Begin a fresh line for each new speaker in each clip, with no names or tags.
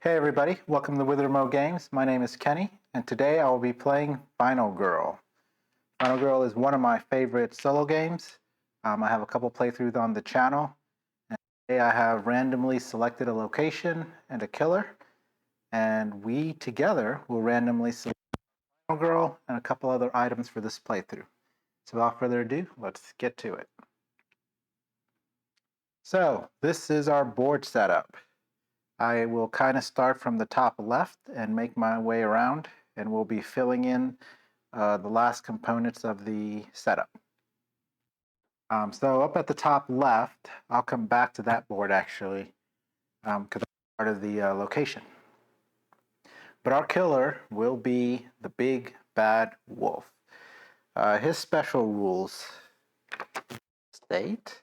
Hey everybody, welcome to Withermo Games. My name is Kenny, and today I will be playing Final Girl. Final Girl is one of my favorite solo games. I have a couple playthroughs on the channel, and today I have randomly selected a location and a killer, and we together will randomly select Final Girl and a couple other items for this playthrough. So without further ado, let's get to it. So this is our board setup. I will kind of start from the top left and make my way around, and we'll be filling in the last components of the setup. So up at the top left, I'll come back to that board actually, because that's part of the location. But our killer will be the big bad wolf. His special rules state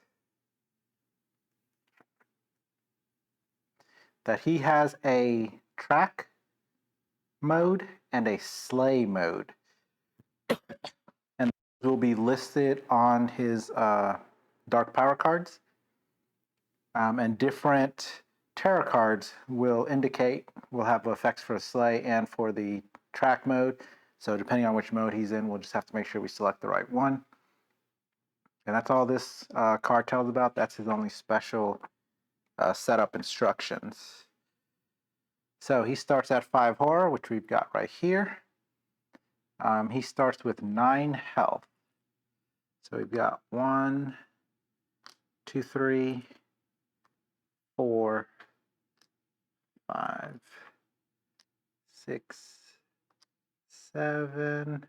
that he has a track mode and a slay mode, and will be listed on his dark power cards, and different tarot cards will have effects for the slay and for the track mode. So depending on which mode he's in, we'll just have to make sure we select the right one. And that's all this card tells about. That's his only special setup instructions. So he starts at 5 horror, which we've got right here. He starts with 9 health. So we've got 1, 2, 3, 4, 5, 6, 7,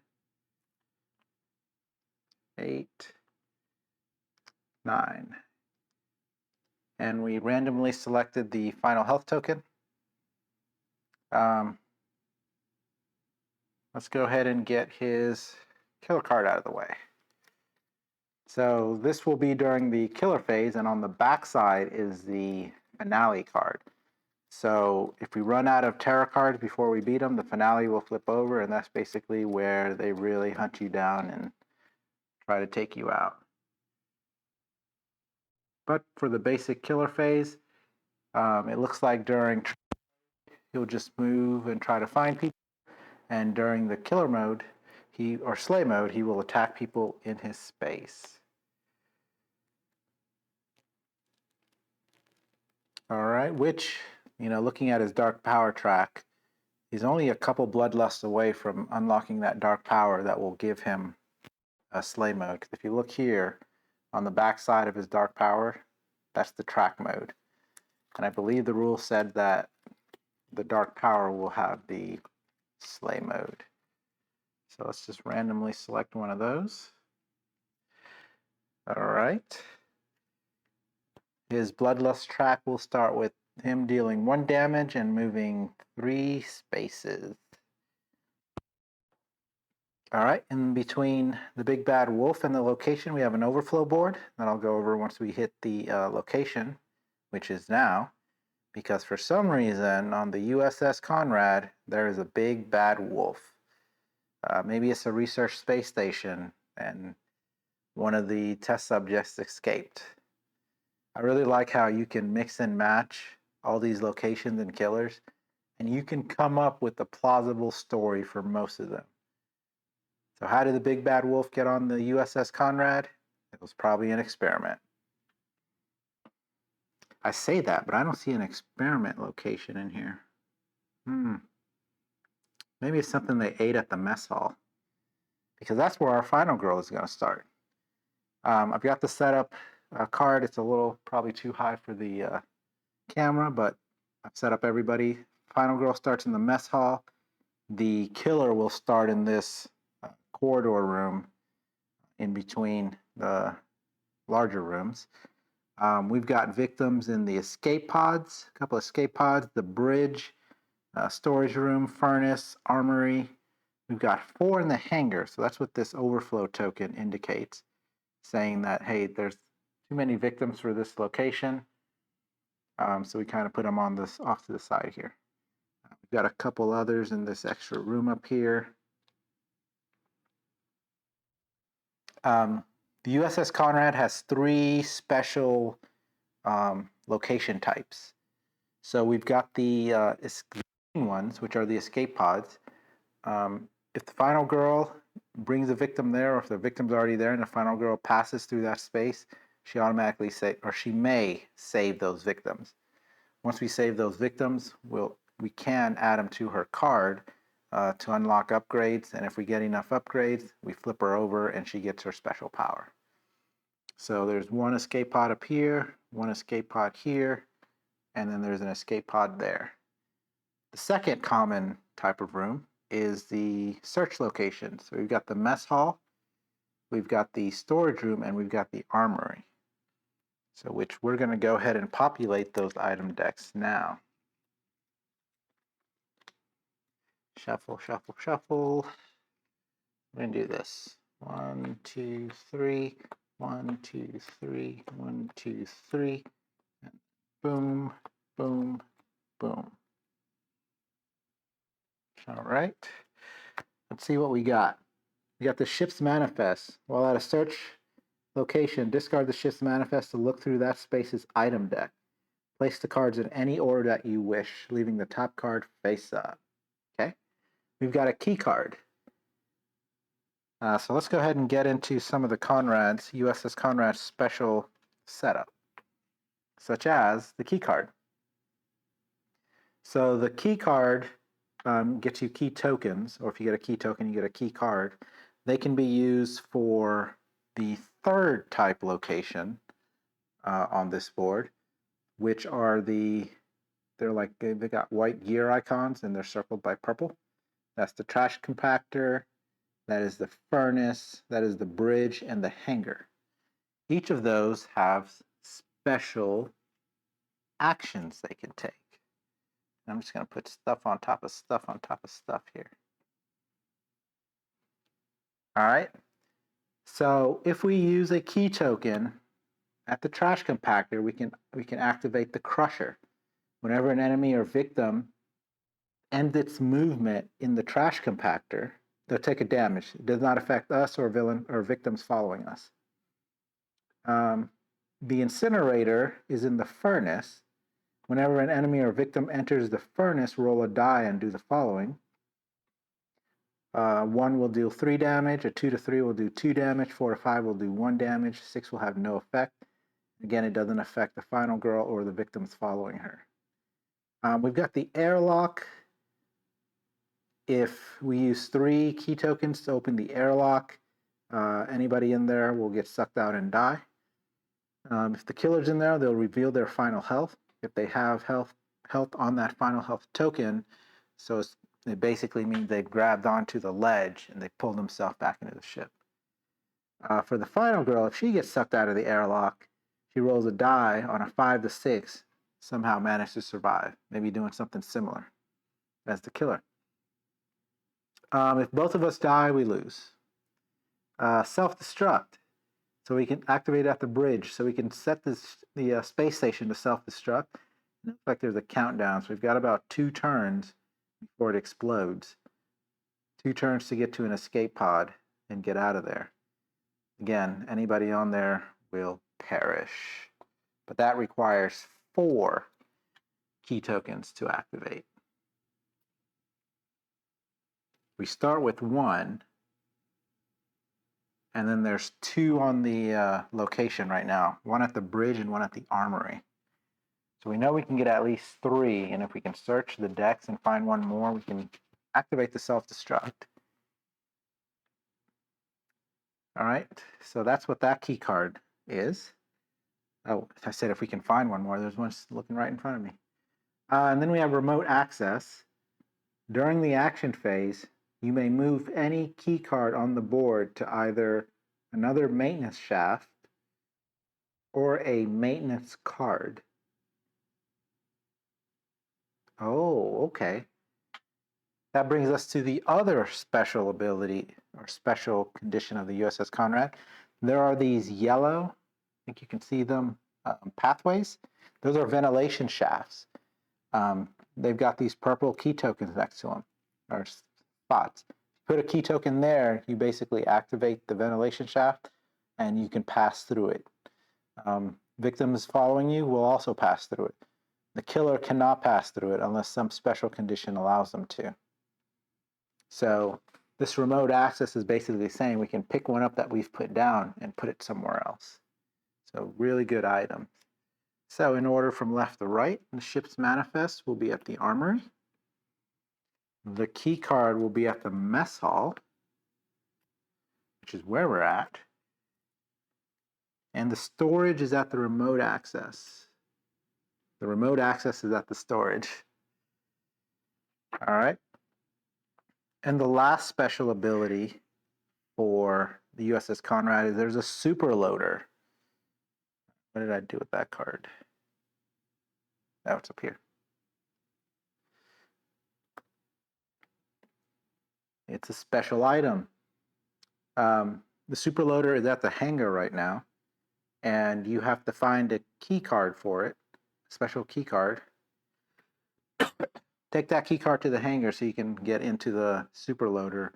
8, 9. And we randomly selected the final health token. Let's go ahead and get his killer card out of the way. So this will be during the killer phase, and on the back side is the finale card. So if we run out of tarot cards before we beat them, the finale will flip over, and that's basically where they really hunt you down and try to take you out. But for the basic killer phase, it looks like during he'll just move and try to find people, and during the killer mode, or slay mode, he will attack people in his space. All right, which, looking at his dark power track, he's only a couple bloodlusts away from unlocking that dark power that will give him a slay mode. Because if you look here on the back side of his dark power, that's the track mode. And I believe the rule said that the dark power will have the slay mode. So let's just randomly select one of those. All right. His bloodlust track will start with him dealing 1 damage and moving 3 spaces. All right, in between the big bad wolf and the location, we have an overflow board that I'll go over once we hit the location, which is now, because for some reason on the USS Konrad, there is a big bad wolf. Maybe it's a research space station and one of the test subjects escaped. I really like how you can mix and match all these locations and killers, and you can come up with a plausible story for most of them. So how did the big bad wolf get on the USS Konrad? It was probably an experiment. I say that, but I don't see an experiment location in here. Maybe it's something they ate at the mess hall, because that's where our final girl is going to start. I've got the setup card. It's a little probably too high for the camera, but I've set up everybody. Final girl starts in the mess hall. The killer will start in this corridor room in between the larger rooms. We've got victims in the escape pods, a couple of escape pods, the bridge, storage room, furnace, armory. We've got 4 in the hangar, so that's what this overflow token indicates, saying that, hey, there's too many victims for this location. So we kind of put them on this off to the side here. We've got a couple others in this extra room up here. The USS Konrad has 3 special location types. So we've got the green ones, which are the escape pods. If the final girl brings a victim there, or if the victim's already there and the final girl passes through that space, she automatically she may save those victims. Once we save those victims, we can add them to her card to unlock upgrades, and if we get enough upgrades, we flip her over and she gets her special power. So there's one escape pod up here, one escape pod here, and then there's an escape pod there. The second common type of room is the search location. So we've got the mess hall, we've got the storage room, and we've got the armory. So which we're going to go ahead and populate those item decks now. Shuffle, shuffle, shuffle. We're going to do this. 1, 2, 3. 1, 2, 3. 1, 2, 3. And boom, boom, boom. All right. Let's see what we got. We got the ship's manifest. While at a search location, discard the ship's manifest to look through that space's item deck. Place the cards in any order that you wish, leaving the top card face up. Okay. We've got a key card. So let's go ahead and get into some of the Konrad's, USS Konrad special setup, such as the key card. So the key card gets you key tokens, or if you get a key token, you get a key card. They can be used for the third type location on this board, which are they've got white gear icons and they're circled by purple. That's the trash compactor, that is the furnace, that is the bridge, and the hangar. Each of those have special actions they can take. I'm just going to put stuff on top of stuff on top of stuff here. All right. So if we use a key token at the trash compactor, we can activate the crusher. Whenever an enemy or victim ends its movement in the trash compactor, they'll take a damage. It does not affect us or victims following us. The incinerator is in the furnace. Whenever an enemy or victim enters the furnace, roll a die and do the following. 1 will deal 3 damage, a 2 to 3 will do 2 damage, 4 to 5 will do 1 damage, 6 will have no effect. Again, it doesn't affect the final girl or the victims following her. We've got the airlock. If we use 3 key tokens to open the airlock, anybody in there will get sucked out and die. If the killer's in there, they'll reveal their final health. If they have health on that final health token, so it basically means they've grabbed onto the ledge and they pulled themselves back into the ship. For the final girl, if she gets sucked out of the airlock, she rolls a die on a 5 to 6, somehow manages to survive, maybe doing something similar as the killer. If both of us die, we lose. Self-destruct. So we can activate at the bridge. So we can set the space station to self-destruct. It looks like there's a countdown. So we've got about 2 turns before it explodes. 2 turns to get to an escape pod and get out of there. Again, anybody on there will perish. But that requires 4 key tokens to activate. We start with 1. And then there's 2 on the location right now. 1 at the bridge and 1 at the armory. So we know we can get at least 3. And if we can search the decks and find 1 more, we can activate the self-destruct. All right. So that's what that key card is. Oh, I said if we can find 1 more. There's one looking right in front of me. And then we have remote access. During the action phase, you may move any key card on the board to either another maintenance shaft or a maintenance card. Oh, okay. That brings us to the other special ability or special condition of the USS Konrad. There are these yellow, I think you can see them, pathways. Those are ventilation shafts. They've got these purple key tokens next to them, or spots. Put a key token there, you basically activate the ventilation shaft and you can pass through it. Victims following you will also pass through it. The killer cannot pass through it unless some special condition allows them to. So this remote access is basically saying we can pick one up that we've put down and put it somewhere else. So really good item. So in order from left to right, the ship's manifest will be at the armory. The key card will be at the mess hall, which is where we're at. And the storage is at the remote access. The remote access is at the storage. All right. And the last special ability for the USS Konrad is there's a super loader. What did I do with that card? Oh, it's up here. It's a special item. The super loader is at the hangar right now, and you have to find a key card for it, a special key card. Take that key card to the hangar so you can get into the super loader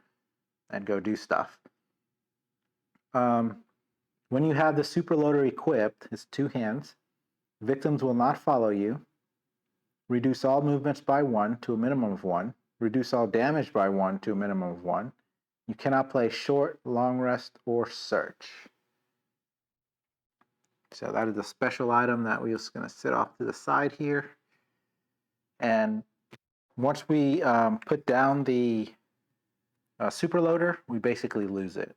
and go do stuff. When you have the super loader equipped, it's 2 hands. Victims will not follow you. Reduce all movements by 1 to a minimum of 1. Reduce all damage by 1 to a minimum of 1. You cannot play short, long rest, or search. So that is a special item that we're just going to sit off to the side here. And once we put down the super loader, we basically lose it.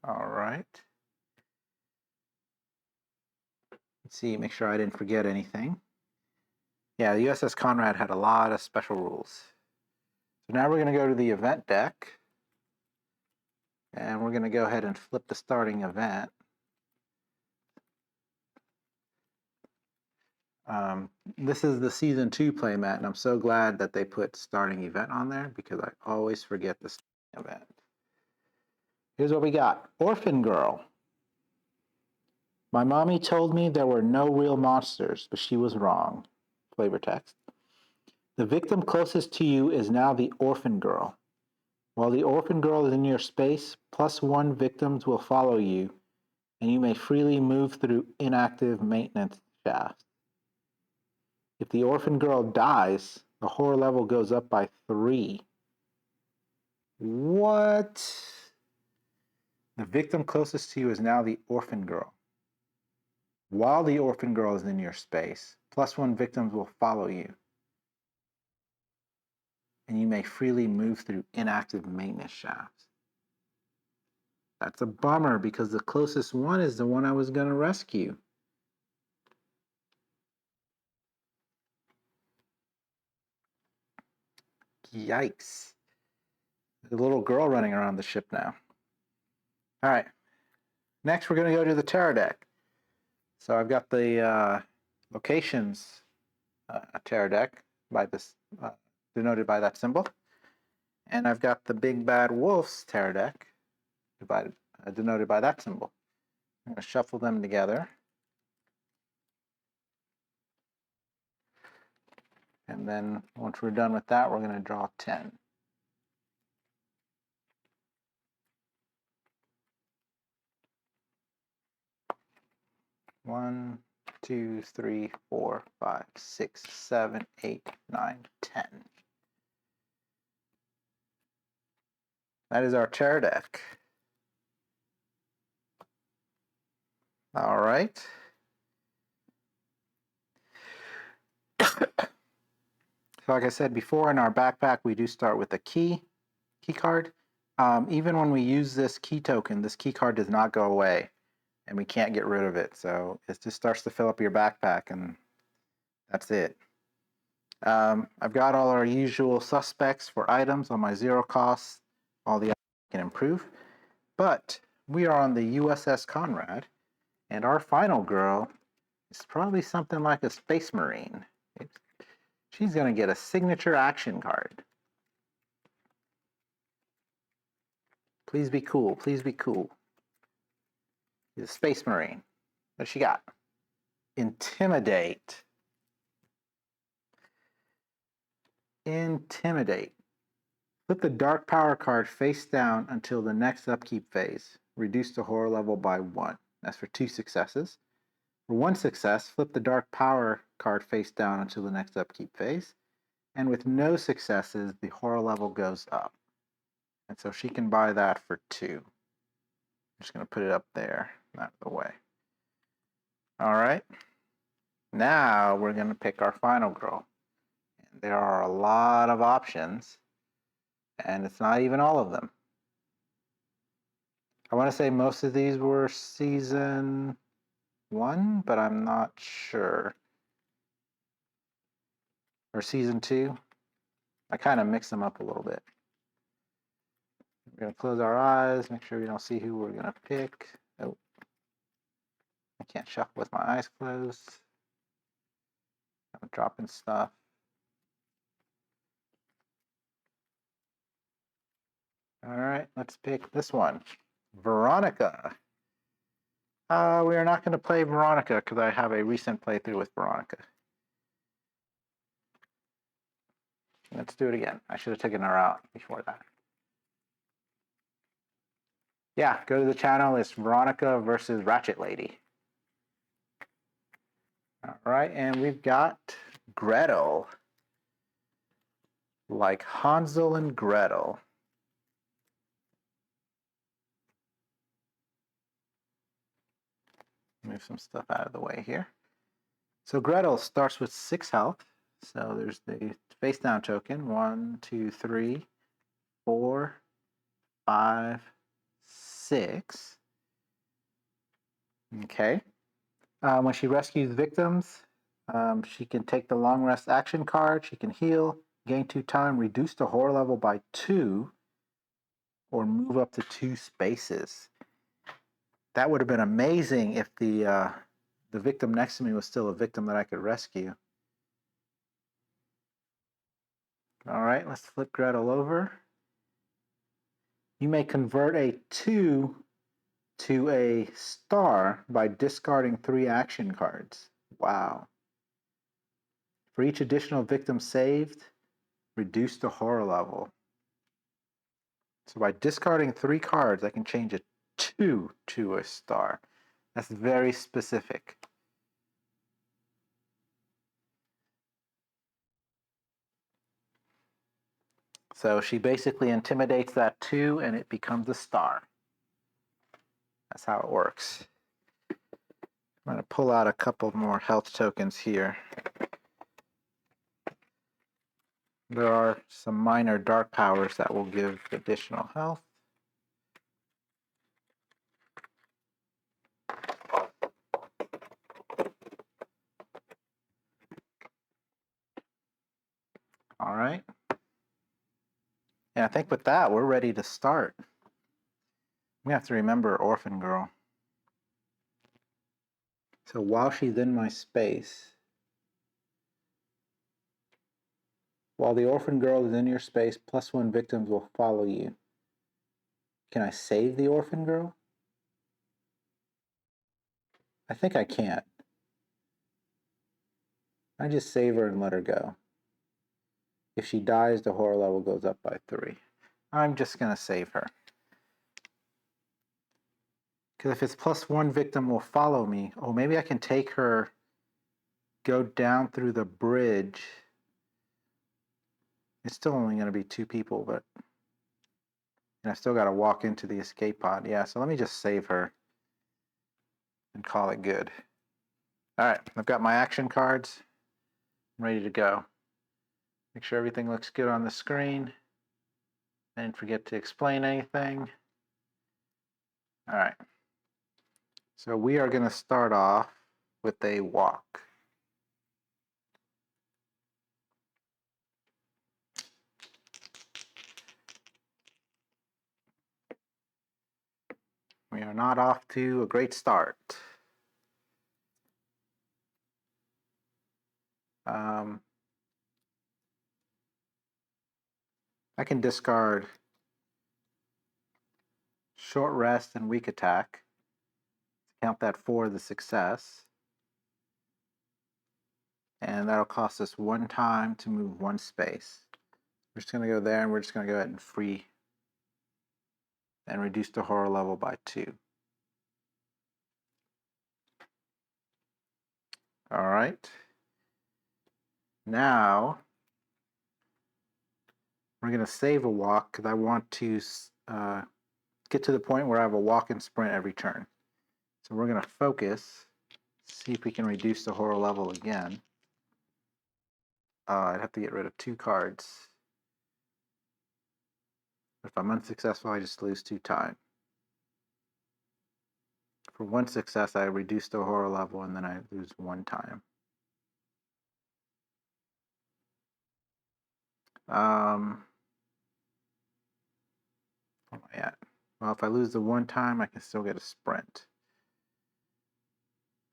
All right. Let's see, make sure I didn't forget anything. Yeah, the USS Konrad had a lot of special rules. So now we're going to go to the event deck. And we're going to go ahead and flip the starting event. This is the Season 2 playmat, and I'm so glad that they put starting event on there because I always forget the starting event. Here's what we got. Orphan Girl. My mommy told me there were no real monsters, but she was wrong. Flavor text. The victim closest to you is now the Orphan Girl. While the Orphan Girl is in your space, +1 victims will follow you, and you may freely move through inactive maintenance shafts. If the Orphan Girl dies, the horror level goes up by 3. What? The victim closest to you is now the Orphan Girl. While the Orphan Girl is in your space, +1 victims will follow you, and you may freely move through inactive maintenance shafts. That's a bummer because the closest one is the one I was going to rescue. Yikes. There's a little girl running around the ship now. All right. Next, we're going to go to the terror deck. So I've got the locations terror deck by this denoted by that symbol. And I've got the Big Bad Wolf's terror deck denoted by that symbol. I'm going to shuffle them together. And then once we're done with that, we're going to draw 10. One, 2, 3, 4, 5, 6, 7, 8, 9, 10. That is our terror deck. All right. So like I said before, in our backpack, we do start with a key card. Even when we use this key token, this key card does not go away, and we can't get rid of it. So it just starts to fill up your backpack, and that's it. I've got all our usual suspects for items on my 0 cost, all the items I can improve. But we are on the USS Konrad, and our final girl is probably something like a Space Marine. She's going to get a signature action card. Please be cool. Please be cool. She's a Space Marine. What she got? Intimidate. Intimidate. Put the Dark Power card face down until the next upkeep phase. Reduce the horror level by 1. That's for 2 successes. For one success, flip the dark power card face down until the next upkeep phase. And with no successes, the horror level goes up. And so she can buy that for 2. I'm just going to put it up there, out of the way. All right. Now we're going to pick our final girl. And there are a lot of options, and it's not even all of them. I want to say most of these were season 1, but I'm not sure. Or season 2. I kind of mix them up a little bit. We're going to close our eyes, make sure we don't see who we're going to pick. Oh, I can't shuffle with my eyes closed. I'm dropping stuff. All right, let's pick this one. Veronica. We are not going to play Veronica because I have a recent playthrough with Veronica. Let's do it again. I should have taken her out before that. Yeah, go to the channel. It's Veronica versus Ratchet Lady. All right, and we've got Gretel. Like Hansel and Gretel. Move some stuff out of the way here. So Gretel starts with 6 health. So there's the face down token. 1, 2, 3, 4, 5, 6. Okay. When she rescues victims, she can take the long rest action card. She can heal, gain 2 time, reduce the horror level by 2, or move up to 2 spaces. That would have been amazing if the victim next to me was still a victim that I could rescue. All right, let's flip Gretel over. You may convert a 2 to a star by discarding 3 action cards. Wow. For each additional victim saved, reduce the horror level. So by discarding 3 cards, I can change a 2 to a star. That's very specific. So she basically intimidates that 2 and it becomes a star. That's how it works. I'm going to pull out a couple more health tokens here. There are some minor dark powers that will give additional health. All right. And I think with that, we're ready to start. We have to remember Orphan Girl. So while she's in my space, while the Orphan Girl is in your space, +1 victims will follow you. Can I save the Orphan Girl? I think I can't. I just save her and let her go. If she dies, the horror level goes up by 3. I'm just going to save her. Because if it's +1 victim will follow me, oh, maybe I can take her, go down through the bridge. It's still only going to be 2 people, but and I still got to walk into the escape pod. Yeah, so let me just save her and call it good. All right, I've got my action cards. I'm ready to go. Make sure everything looks good on the screen. I didn't forget to explain anything. All right. So we are going to start off with a walk. We are not off to a great start. I can discard short rest and weak attack. Count that for the success. And that'll cost us 1 time to move 1 space. We're just going to go there and we're just going to go ahead and free and reduce the horror level by 2. All right. Now we're going to save a walk because I want to get to the point where I have a walk and sprint every turn. So we're going to focus, see if we can reduce the horror level again. I'd have to get rid of 2 cards. If I'm unsuccessful, I just lose 2 time. For 1 success, I reduce the horror level and then I lose 1 time. Where am I at? Well, if I lose the 1 time, I can still get a sprint.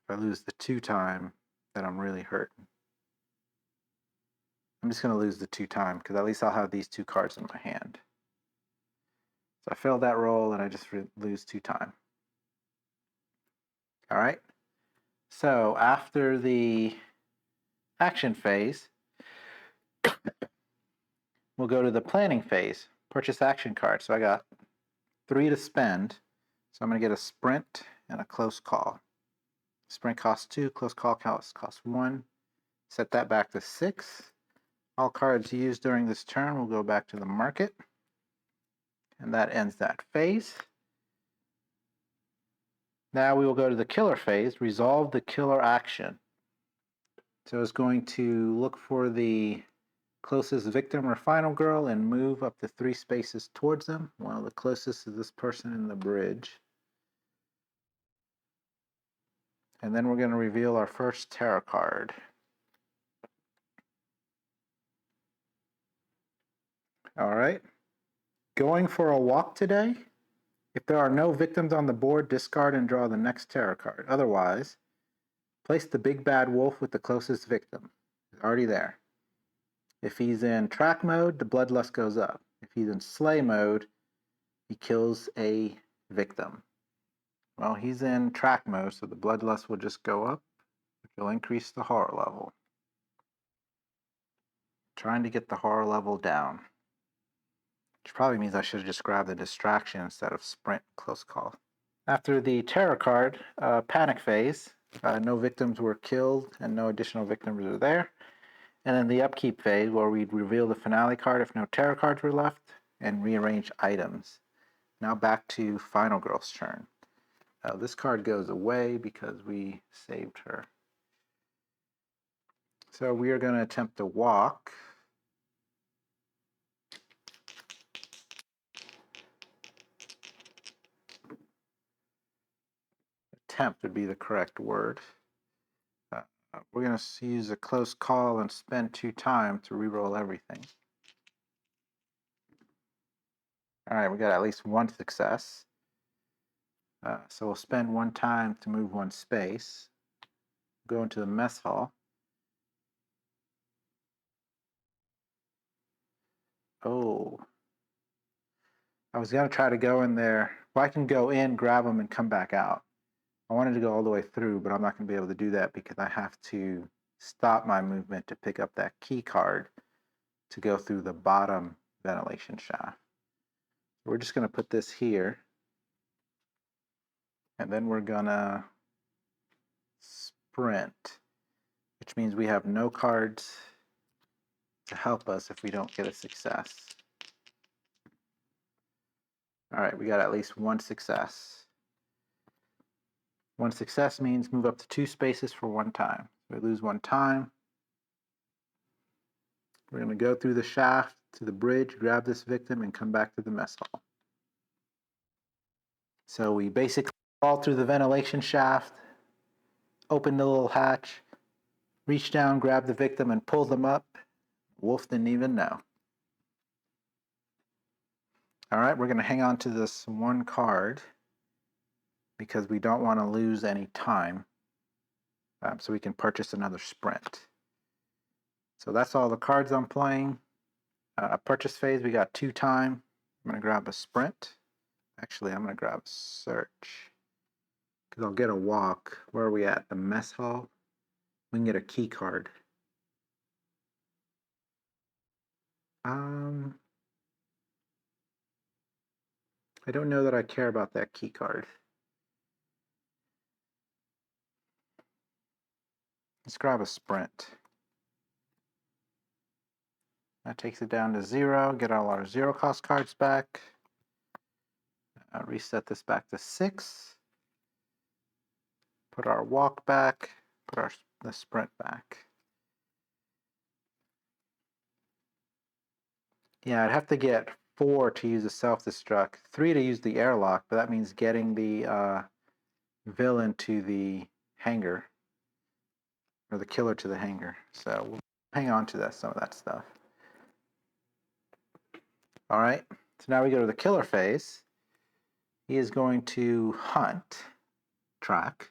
If I lose the 2 time, then I'm really hurting. I'm just going to lose the 2 time because at least I'll have these 2 cards in my hand. So I failed that roll and I just lose 2 time. All right. So after the action phase, we'll go to the planning phase. Purchase action card. So I got 3 to spend. So I'm going to get a sprint and a close call. Sprint costs 2, close call costs 1. Set that back to 6. All cards used during this turn will go back to the market. And that ends that phase. Now we will go to the killer phase, resolve the killer action. So it's going to look for the closest victim or final girl and move up to 3 spaces towards them. Well, the closest is this person in the bridge. And then we're going to reveal our first tarot card. All right. Going for a walk today? If there are no victims on the board, discard and draw the next tarot card. Otherwise, place the big bad wolf with the closest victim. He's already there. If he's in track mode, the bloodlust goes up. If he's in slay mode, he kills a victim. Well, he's in track mode, so the bloodlust will just go up, which will increase the horror level. Trying to get the horror level down. Which probably means I should have just grabbed the distraction instead of sprint close call. After the terror card, panic phase, no victims were killed and no additional victims are there. And then the upkeep phase, where we'd reveal the finale card if no terror cards were left, and rearrange items. Now back to Final Girl's turn. This card goes away because we saved her. So we are going to attempt to walk. Attempt would be the correct word. We're going to use a close call and spend 2 time to reroll everything. All right, we got at least 1 success. So we'll spend 1 time to move 1 space. Go into the mess hall. Oh. I was going to try to go in there. Well, I can go in, grab them, and come back out. I wanted to go all the way through, but I'm not going to be able to do that because I have to stop my movement to pick up that key card to go through the bottom ventilation shaft. We're just going to put this here, and then we're going to sprint, which means we have no cards to help us if we don't get a success. All right, we got at least 1 success. 1 success means move up to 2 spaces for 1 time. We lose 1 time. We're going to go through the shaft to the bridge, grab this victim, and come back to the mess hall. So we basically fall through the ventilation shaft, open the little hatch, reach down, grab the victim, and pull them up. Wolf didn't even know. All right, we're going to hang on to this 1 card because we don't want to lose any time, so we can purchase another sprint. So that's all the cards I'm playing. Purchase phase, we got 2 time. I'm going to grab a sprint. Actually, I'm going to grab search because I'll get a walk. Where are we at? The mess hall? We can get a key card. I don't know that I care about that key card. Let's grab a sprint. That takes it down to 0. Get all our 0 cost cards back. Reset this back to 6. Put our walk back. Put the sprint back. Yeah, I'd have to get 4 to use the self-destruct, 3 to use the airlock, but that means getting the villain to the hangar, or the killer to the hangar. So we'll hang on to some of that stuff. All right, so now we go to the killer phase. He is going to hunt, track.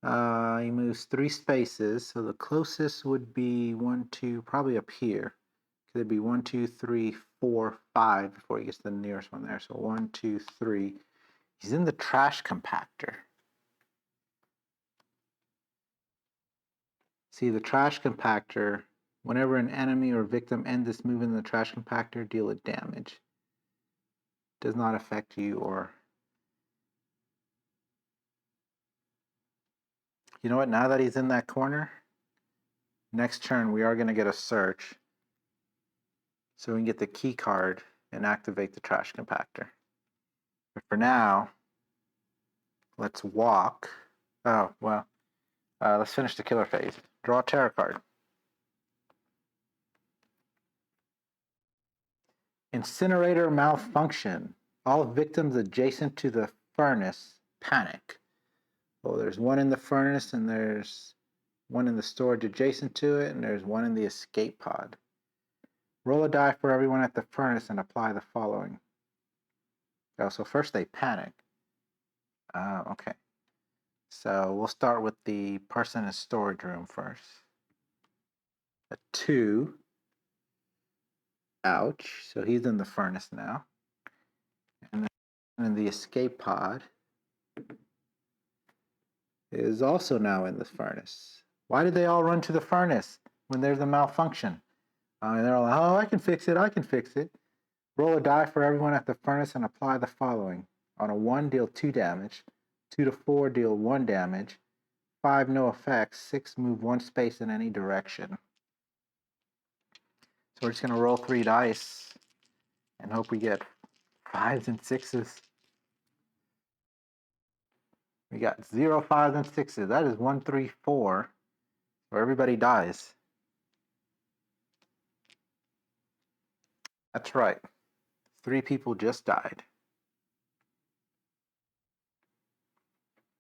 He moves 3 spaces, so the closest would be 1, 2, probably up here. It'd be 1, 2, 3, 4, 5 before he gets to the nearest one there. So 1, 2, 3. He's in the trash compactor. See, the trash compactor, whenever an enemy or victim ends this move in the trash compactor, deal it damage. Does not affect you or... You know what? Now that he's in that corner, next turn we are going to get a search. So we can get the key card and activate the trash compactor. But for now, let's walk. Oh, well, let's finish the killer phase. Draw a tarot card. Incinerator malfunction. All victims adjacent to the furnace panic. Oh, there's one in the furnace, and there's one in the storage adjacent to it, and there's one in the escape pod. Roll a die for everyone at the furnace and apply the following. Oh, so first they panic. Okay. So we'll start with the person in storage room first. A 2. Ouch. So he's in the furnace now. And then in the escape pod is also now in the furnace. Why did they all run to the furnace when there's a malfunction? And they're all like, oh, I can fix it, I can fix it. Roll a die for everyone at the furnace and apply the following. On a 1, deal 2 damage. 2 to 4, deal 1 damage. 5, no effects. 6, move 1 space in any direction. So we're just going to roll 3 dice and hope we get 5s and 6s. We got 0, 5s, and 6s. That is 1, 3, 4, where everybody dies. That's right. 3 people just died.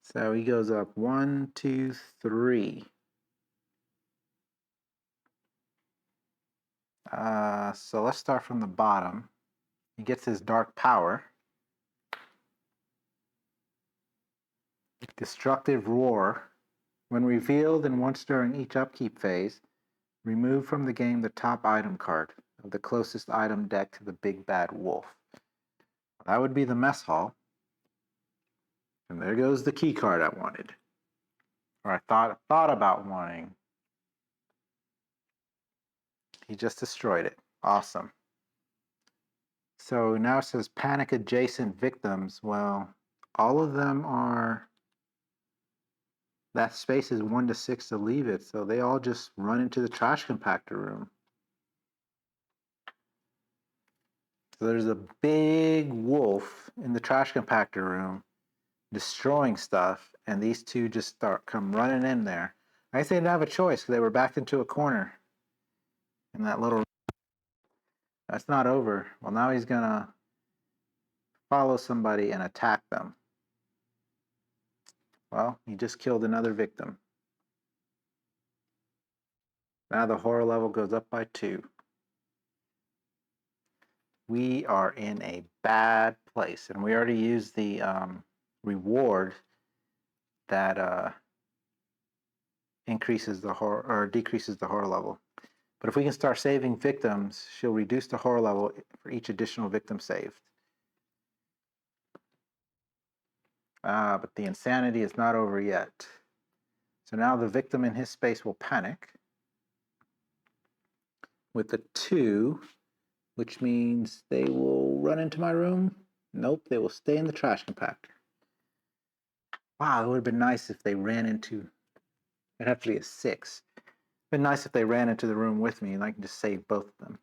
So he goes up 1, 2, 3. So let's start from the bottom. He gets his dark power. Destructive roar. When revealed and once during each upkeep phase, remove from the game the top item card of the closest item deck to the big bad wolf. That would be the mess hall. And there goes the key card I wanted. Or I thought about wanting. He just destroyed it. Awesome. So now it says panic adjacent victims. Well, all of them are... That space is 1 to 6 to leave it, so they all just run into the trash compactor room. So there's a big wolf in the trash compactor room destroying stuff, and these 2 just come running in there. I guess they didn't have a choice because they were backed into a corner in that little... That's not over. Well, now he's gonna follow somebody and attack them. Well, he just killed another victim. Now the horror level goes up by 2. We are in a bad place, and we already used the reward that increases the horror or decreases the horror level. But if we can start saving victims, she'll reduce the horror level for each additional victim saved. But the insanity is not over yet. So now the victim in his space will panic with the 2, which means they will run into my room. Nope, they will stay in the trash compactor. Wow, it would have been nice if they ran into It'd have to be a 6. It'd been nice if they ran into the room with me and I can just save both of them.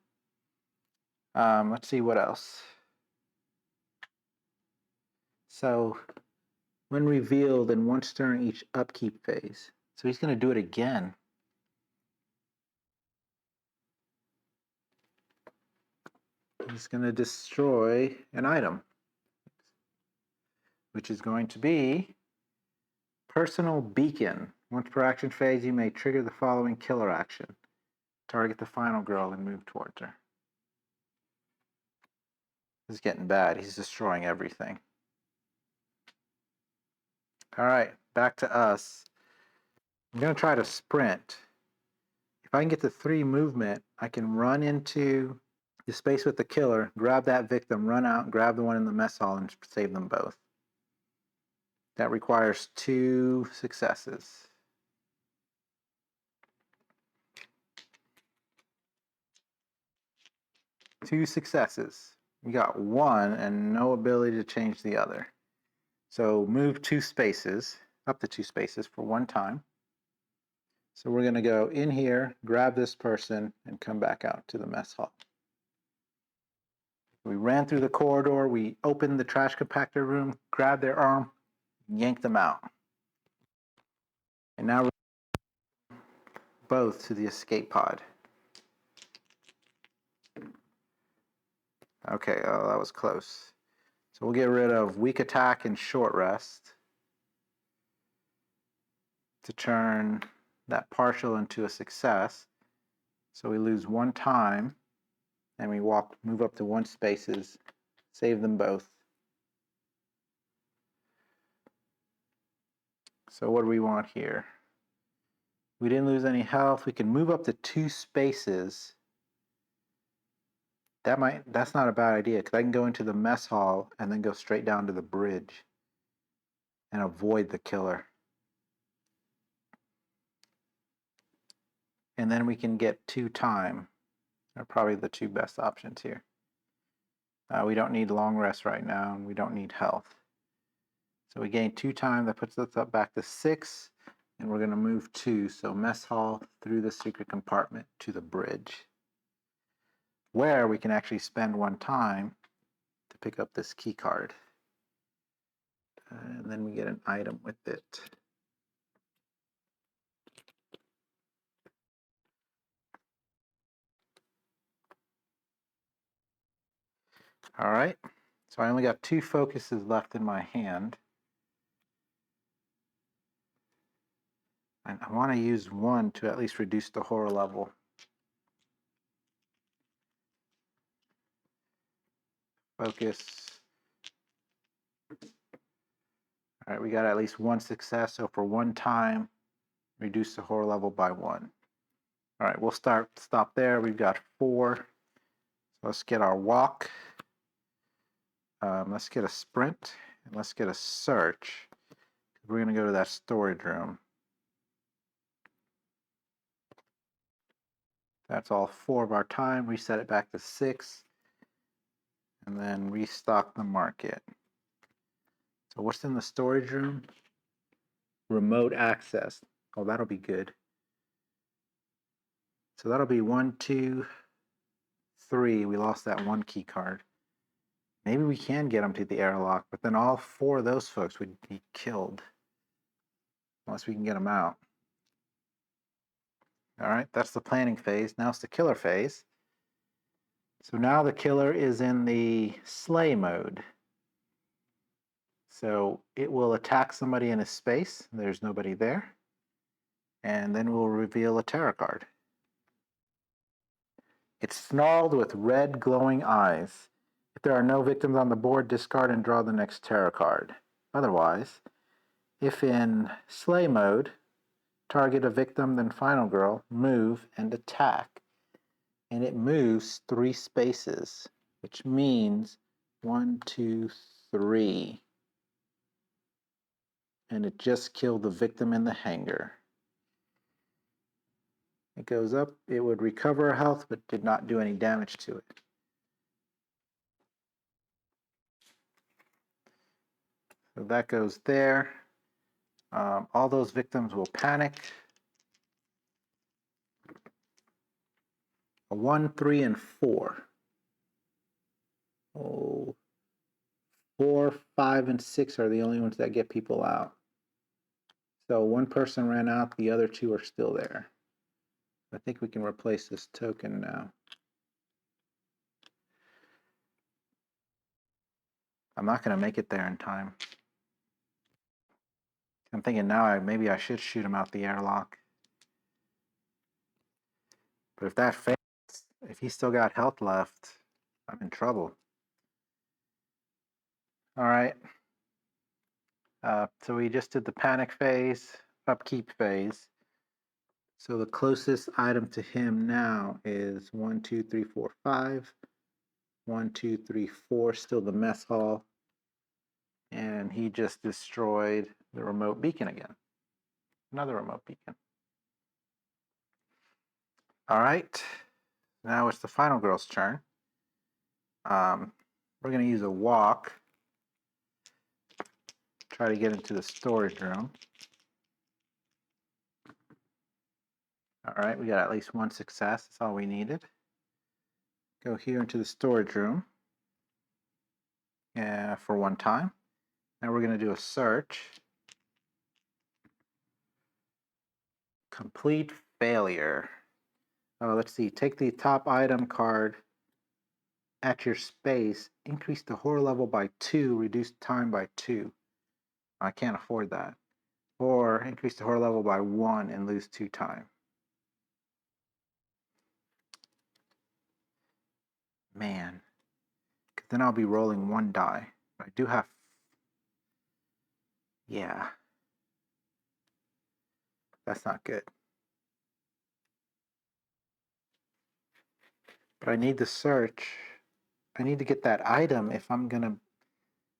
Let's see what else. So when revealed and once during each upkeep phase. So he's going to do it again. He's going to destroy an item, which is going to be personal beacon. Once per action phase, you may trigger the following killer action. Target the final girl and move towards her. This is getting bad. He's destroying everything. All right, back to us. I'm going to try to sprint. If I can get the 3 movement, I can run into the space with the killer, grab that victim, run out, grab the one in the mess hall, and save them both. That requires 2 successes. Two successes. We got 1 and no ability to change the other. So move 2 spaces, up to 2 spaces for 1 time. So we're going to go in here, grab this person, and come back out to the mess hall. We ran through the corridor, we opened the trash compactor room, grabbed their arm, yanked them out. And now we're both to the escape pod. Okay, oh, that was close. So we'll get rid of weak attack and short rest to turn that partial into a success. So we lose 1 time and we move up to 1 spaces, save them both. So what do we want here? We didn't lose any health. We can move up to 2 spaces. That's not a bad idea because I can go into the mess hall and then go straight down to the bridge and avoid the killer. And then we can get 2 time. Are probably the 2 best options here. We don't need long rest right now, and we don't need health. So we gain 2 time. That puts us up back to 6, and we're going to move 2. So mess hall through the secret compartment to the bridge, where we can actually spend 1 time to pick up this key card. And then we get an item with it. All right, so I only got 2 focuses left in my hand. And I want to use 1 to at least reduce the horror level. Focus. All right, we got at least 1 success, so for 1 time, reduce the horror level by 1. All right, we'll stop there. We've got 4. So let's get our walk. Let's get a sprint, and let's get a search. We're going to go to that storage room. That's all 4 of our time. Reset it back to 6, and then restock the market. So what's in the storage room? Remote access. Oh, that'll be good. So that'll be 1, 2, 3. We lost that 1 key card. Maybe we can get them to the airlock, but then all 4 of those folks would be killed unless we can get them out. All right, that's the planning phase. Now it's the killer phase. So now the killer is in the slay mode. So it will attack somebody in a space. There's nobody there. And then we'll reveal a tarot card. It's snarled with red glowing eyes. If there are no victims on the board, discard and draw the next tarot card. Otherwise, if in slay mode, target a victim, then final girl, move and attack. And it moves 3 spaces, which means 1, 2, 3. And it just killed the victim in the hangar. It goes up, it would recover health, but did not do any damage to it. So that goes there. All those victims will panic. A 1, 3, and 4. Oh, 4, 5, and 6 are the only ones that get people out. So one person ran out, the other two are still there. I think we can replace this token now. I'm not going to make it there in time. I'm thinking now maybe I should shoot him out the airlock. But if that fails, if he's still got health left, I'm in trouble. All right. So we just did the panic phase, upkeep phase. So the closest item to him now is 1, 2, 3, 4, 5. 1, 2, 3, 4, still the mess hall. And he just destroyed the remote beacon again. Another remote beacon. All right. Now it's the final girl's turn. We're going to use a walk. Try to get into the storage room. All right, we got at least one success. That's all we needed. Go here into the storage room for one time. Now we're going to do a search. Complete failure. Oh, let's see. Take the top item card at your space. Increase the horror level by 2. Reduce time by 2. I can't afford that. Or increase the horror level by 1 and lose 2 time. Man. Because then I'll be rolling 1 die. I do have... Yeah. That's not good. But I need the search. I need to get that item if I'm going to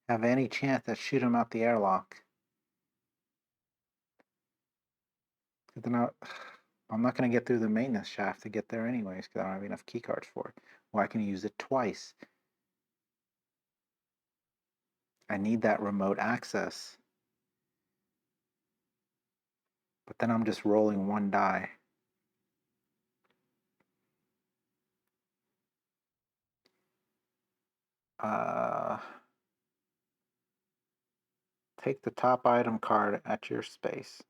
have any chance at shoot him out the airlock. Then I'm not going to get through the maintenance shaft to get there anyways because I don't have enough key cards for it. Well, I can use it twice. I need that remote access. But then I'm just rolling 1 die. Take the top item card at your space.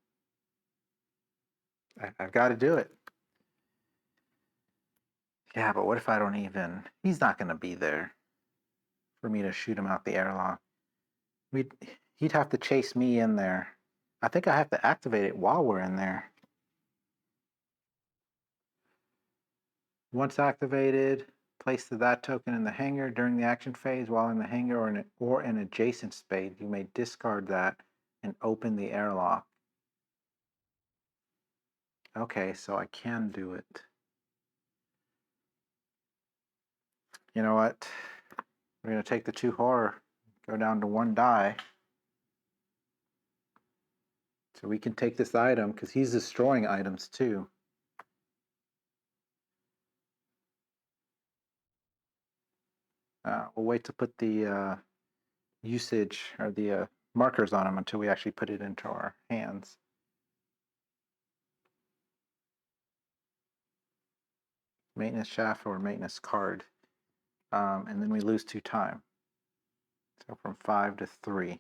I've got to do it. Yeah, but what if I don't even... He's not going to be there for me to shoot him out the airlock. He'd have to chase me in there. I think I have to activate it while we're in there. Once activated, place that token in the hangar during the action phase. While in the hangar or an adjacent space, you may discard that and open the airlock. Okay, so I can do it. You know what? We're going to take the 2 horror, go down to 1 die. So we can take this item because he's destroying items too. We'll wait to put the usage or the markers on him until we actually put it into our hands. Maintenance shaft or maintenance card. And then we lose 2 time. So from 5 to 3.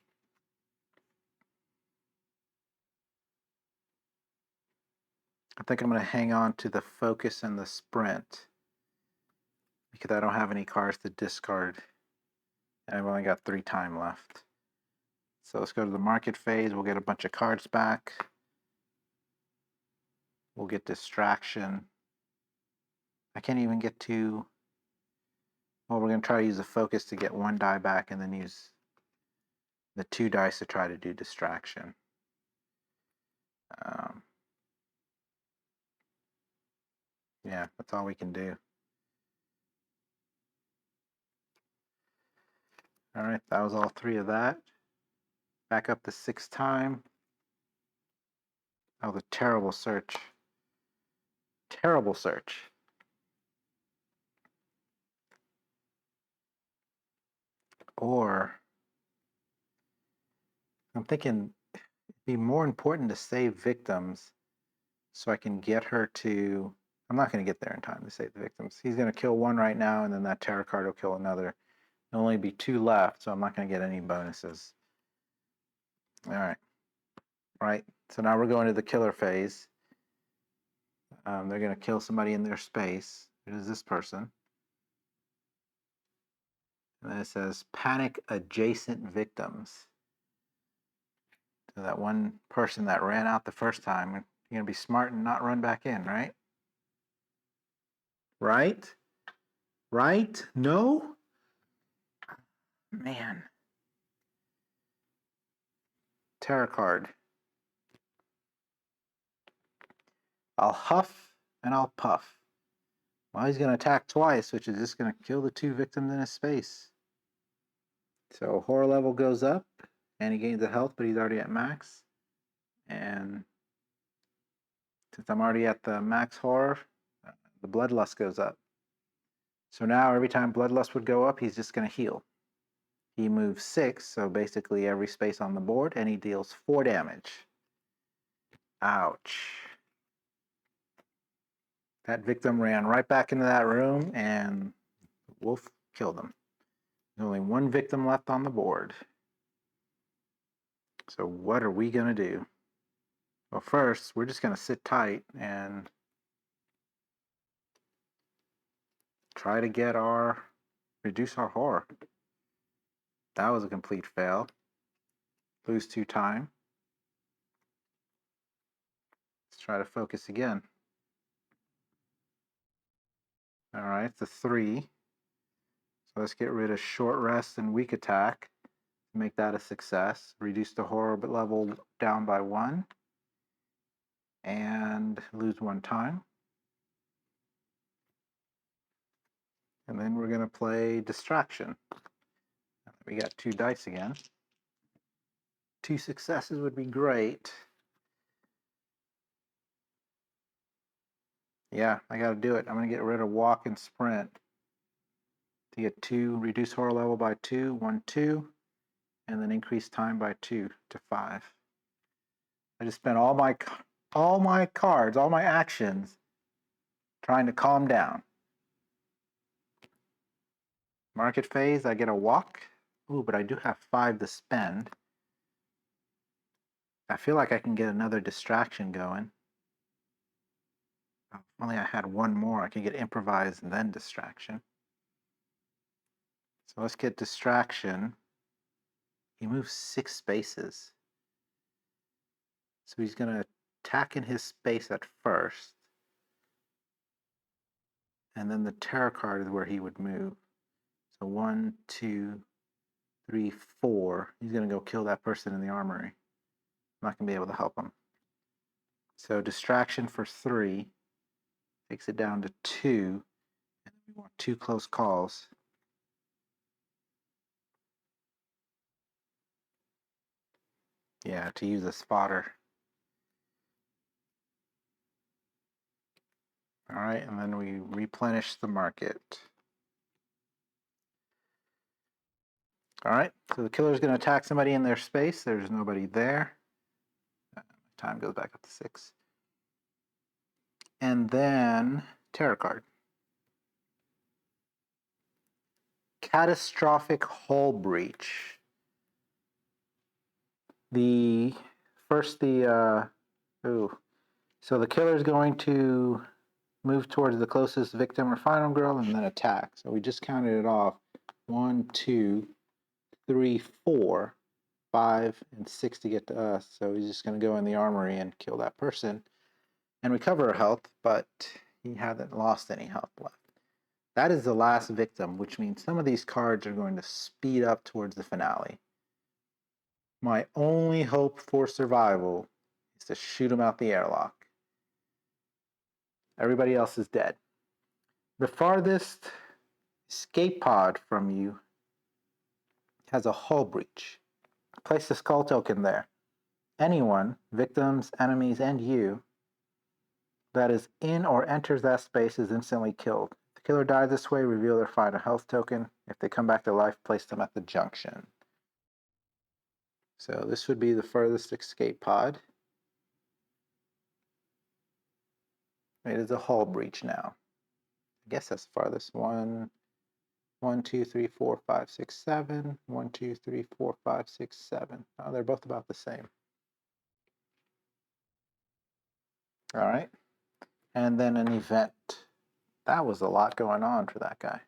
I think I'm going to hang on to the focus and the sprint because I don't have any cards to discard. And I've only got 3 time left. So let's go to the market phase. We'll get a bunch of cards back. We'll get distraction. I can't even get to... Well, we're going to try to use the focus to get 1 die back and then use the 2 dice to try to do distraction. Yeah, that's all we can do. All right, that was all 3 of that. Back up to 6 time. Oh, the terrible search. Terrible search. Or I'm thinking it'd be more important to save victims so I can get her to... I'm not going to get there in time to save the victims. He's going to kill one right now, and then that tarot card will kill another. There'll only be 2 left, so I'm not going to get any bonuses. All right. Right. So now we're going to the killer phase. They're going to kill somebody in their space. It is this person. And then it says panic adjacent victims. So that one person that ran out the first time, you're going to be smart and not run back in, right? Right? Right? No? Man. Tarot card. I'll huff and I'll puff. Well, he's going to attack twice, which is just going to kill the 2 victims in his space. So horror level goes up, and he gains a health, but he's already at max. And since I'm already at the max horror, the bloodlust goes up. So now every time bloodlust would go up, he's just going to heal. He moves 6, so basically every space on the board, and he deals 4 damage. Ouch. That victim ran right back into that room, and the wolf killed him. There's only 1 victim left on the board. So what are we going to do? Well, first, we're just going to sit tight and try to reduce our horror. That was a complete fail. Lose 2 time. Let's try to focus again. All right, it's a 3. So let's get rid of short rest and weak attack. Make that a success. Reduce the horror level down by 1. And lose 1 time. And then we're going to play distraction. We got 2 dice again. 2 successes would be great. Yeah, I got to do it. I'm going to get rid of walk and sprint to get 2, reduce horror level by 2, 1, 2, and then increase time by 2 to 5. I just spent all my cards, all my actions trying to calm down. Market phase, I get a walk. Ooh, but I do have 5 to spend. I feel like I can get another distraction going. If only I had 1 more, I could get improvise and then distraction. So let's get distraction. He moves 6 spaces. So he's going to attack in his space at first. And then the tarot card is where he would move. So 1, 2, 3, 4. He's going to go kill that person in the armory. I'm not going to be able to help him. So distraction for 3 takes it down to 2. And we want 2 close calls. Yeah, to use a spotter. All right, and then we replenish the market. All right, so the killer is going to attack somebody in their space. There's nobody there. Time goes back up to 6. And then tarot card. Catastrophic hull breach. So the killer is going to move towards the closest victim or final girl and then attack. So we just counted it off. 1, 2, 3, 4, 5, and 6 to get to us. So he's just going to go in the armory and kill that person and recover her health, but he hasn't lost any health left. That is the last victim, which means some of these cards are going to speed up towards the finale. My only hope for survival is to shoot him out the airlock. Everybody else is dead. The farthest escape pod from you has a hull breach. Place the skull token there. Anyone, victims, enemies, and you, that is in or enters that space is instantly killed. If the killer dies this way, reveal their final health token. If they come back to life, place them at the junction. So this would be the furthest escape pod. It is a hull breach now. I guess that's farthest. 1, 2, 3, 4, 5, 6, 7. 1, 2, 3, 4, 5, 6, 7. Oh, they're both about the same. All right. And then an event. That was a lot going on for that guy.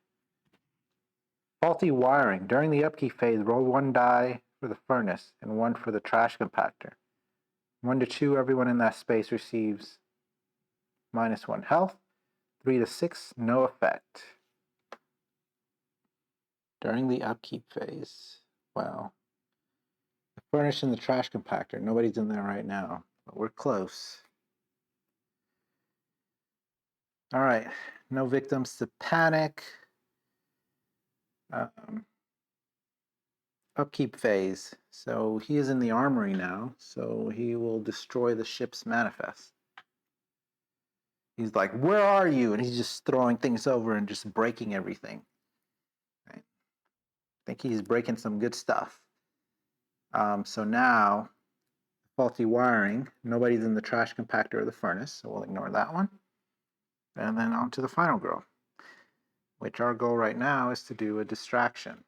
Faulty wiring. During the upkeep phase, roll 1 die for the furnace and 1 for the trash compactor. 1 to 2, everyone in that space receives -1 health. 3 to 6, no effect. During the upkeep phase. Well, the furnace and the trash compactor. Nobody's in there right now, but we're close. All right, no victims to panic. Upkeep phase. So he is in the armory now, so he will destroy the ship's manifest. He's like, where are you? And he's just throwing things over and just breaking everything. Right? I think he's breaking some good stuff. So now, faulty wiring. Nobody's in the trash compactor or the furnace, so we'll ignore that one. And then on to the final girl, which our goal right now is to do a distraction.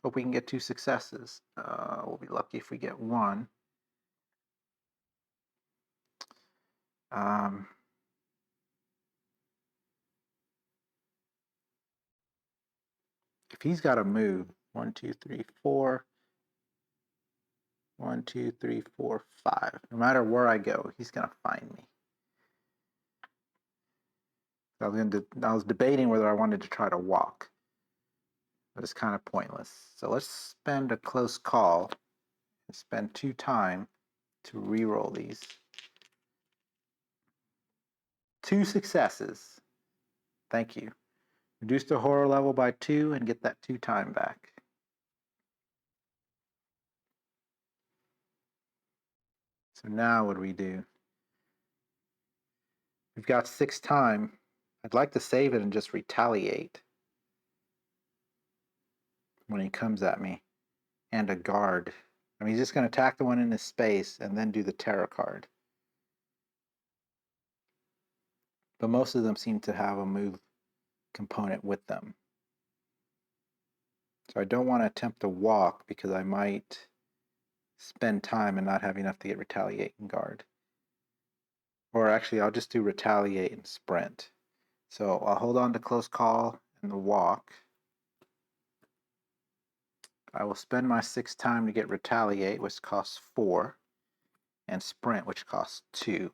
Hope we can get 2 successes. We'll be lucky if we get 1. If he's got to move, 1, 2, 3, 4. 1, 2, 3, 4, 5. No matter where I go, he's gonna find me. I was debating whether I wanted to try to walk, but it's kind of pointless. So let's spend a close call and spend 2 time to re-roll these. 2 successes. Thank you. Reduce the horror level by 2 and get that 2 time back. So now what do we do? We've got 6 time. I'd like to save it and just retaliate when he comes at me. And a guard. I mean, he's just going to attack the one in his space and then do the terror card. But most of them seem to have a move component with them. So I don't want to attempt to walk because I might spend time and not have enough to get retaliate and guard. Or actually, I'll just do retaliate and sprint. So I'll hold on to close call and the walk. I will spend my 6 time to get retaliate, which costs 4, and sprint, which costs 2.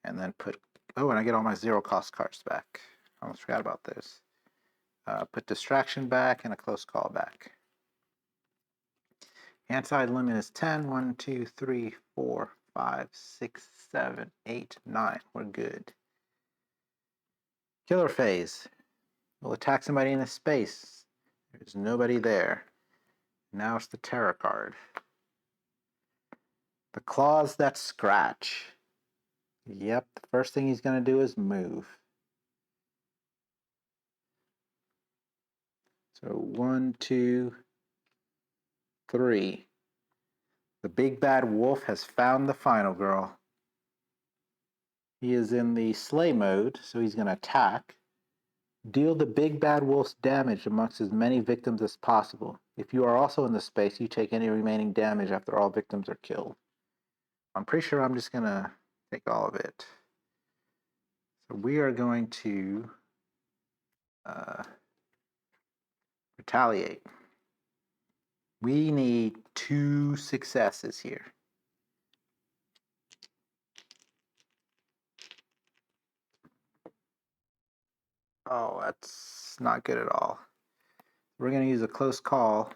And then put, oh, and I get all my 0 cost cards back. I almost forgot about this. Put distraction back and a close call back. Hand side limit is 10. 1, 2, 3, 4, 5, 6, 7, 8, 9. We're good. Killer phase. We'll attack somebody in a space. There's nobody there. Now it's the terror card. The claws that scratch. Yep, the first thing he's going to do is move. So 1, 2, 3. The big bad wolf has found the final girl. He is in the slay mode, so he's going to attack. Deal the big bad wolf's damage amongst as many victims as possible. If you are also in the space, you take any remaining damage after all victims are killed. I'm pretty sure I'm just going to take all of it. So we are going to retaliate. We need 2 successes here. Oh, that's not good at all. We're going to use a close call.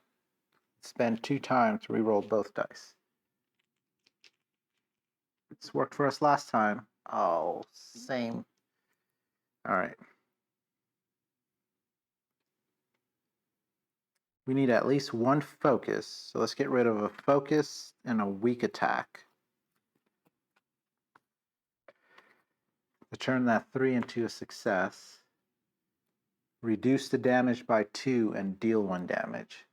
Spend 2 time to re-roll both dice. This worked for us last time. Oh, same. All right. We need at least 1 focus. So let's get rid of a focus and a weak attack. To turn that 3 into a success. Reduce the damage by 2 and deal 1 damage.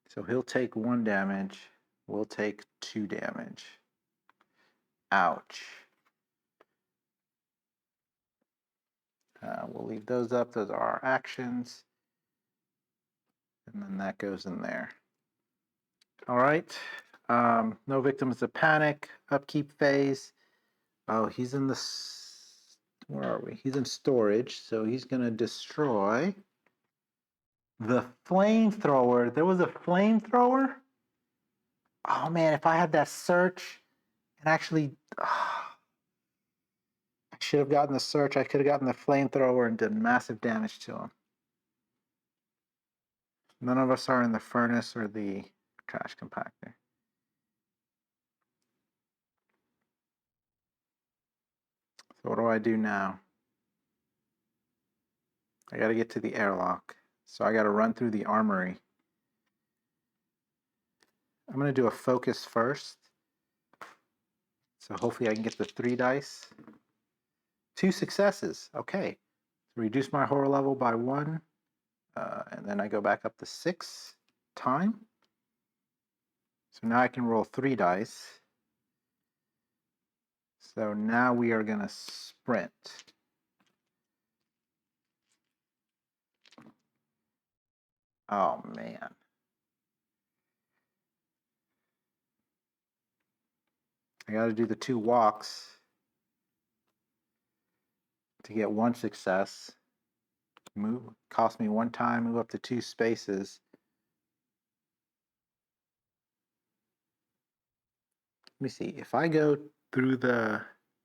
So he'll take 1 damage. We'll take 2 damage. Ouch. We'll leave those up. Those are our actions. And then that goes in there. All right. No victims of panic. Upkeep phase. Oh, he's in the... Where are we? He's in storage. So he's going to destroy the flamethrower. There was a flamethrower? Oh, man. If I had that search and actually... I should have gotten the search. I could have gotten the flamethrower and done massive damage to him. None of us are in the furnace or the trash compactor. So what do I do now? I got to get to the airlock. So I got to run through the armory. I'm going to do a focus first. So hopefully I can get the 3 dice. 2 successes. Okay. So reduce my horror level by 1. And then I go back up to 6 time. So now I can roll 3 dice. So now we are going to sprint. Oh, man. I got to do the 2 walks to get 1 success. Move, cost me 1 time, move up to 2 spaces. Let me see. If I go through the...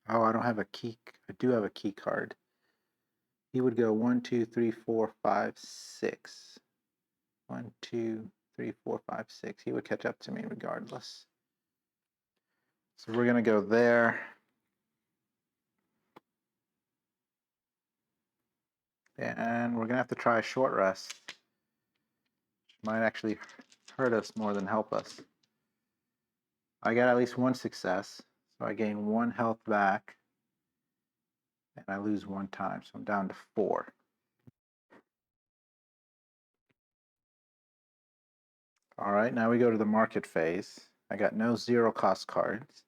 Oh, I don't have a key. I do have a key card. He would go 1, 2, 3, 4, 5, 6. 1, 2, 3, 4, 5, 6. He would catch up to me regardless. So we're going to go there. And we're going to have to try a short rest. Might actually hurt us more than help us. I got at least 1 success. So I gain 1 health back. And I lose 1 time. So I'm down to 4. All right, now we go to the market phase. I got no 0 cost cards.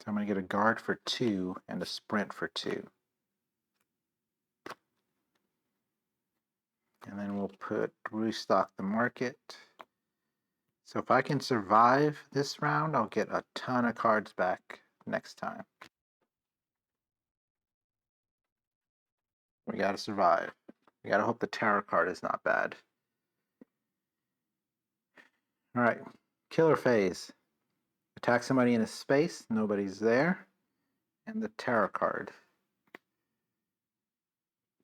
So I'm going to get a guard for 2 and a sprint for 2. And then we'll restock the market. So if I can survive this round, I'll get a ton of cards back next time. We got to survive. We got to hope the tarot card is not bad. All right, killer phase. Attack somebody in a space, nobody's there. And the tarot card.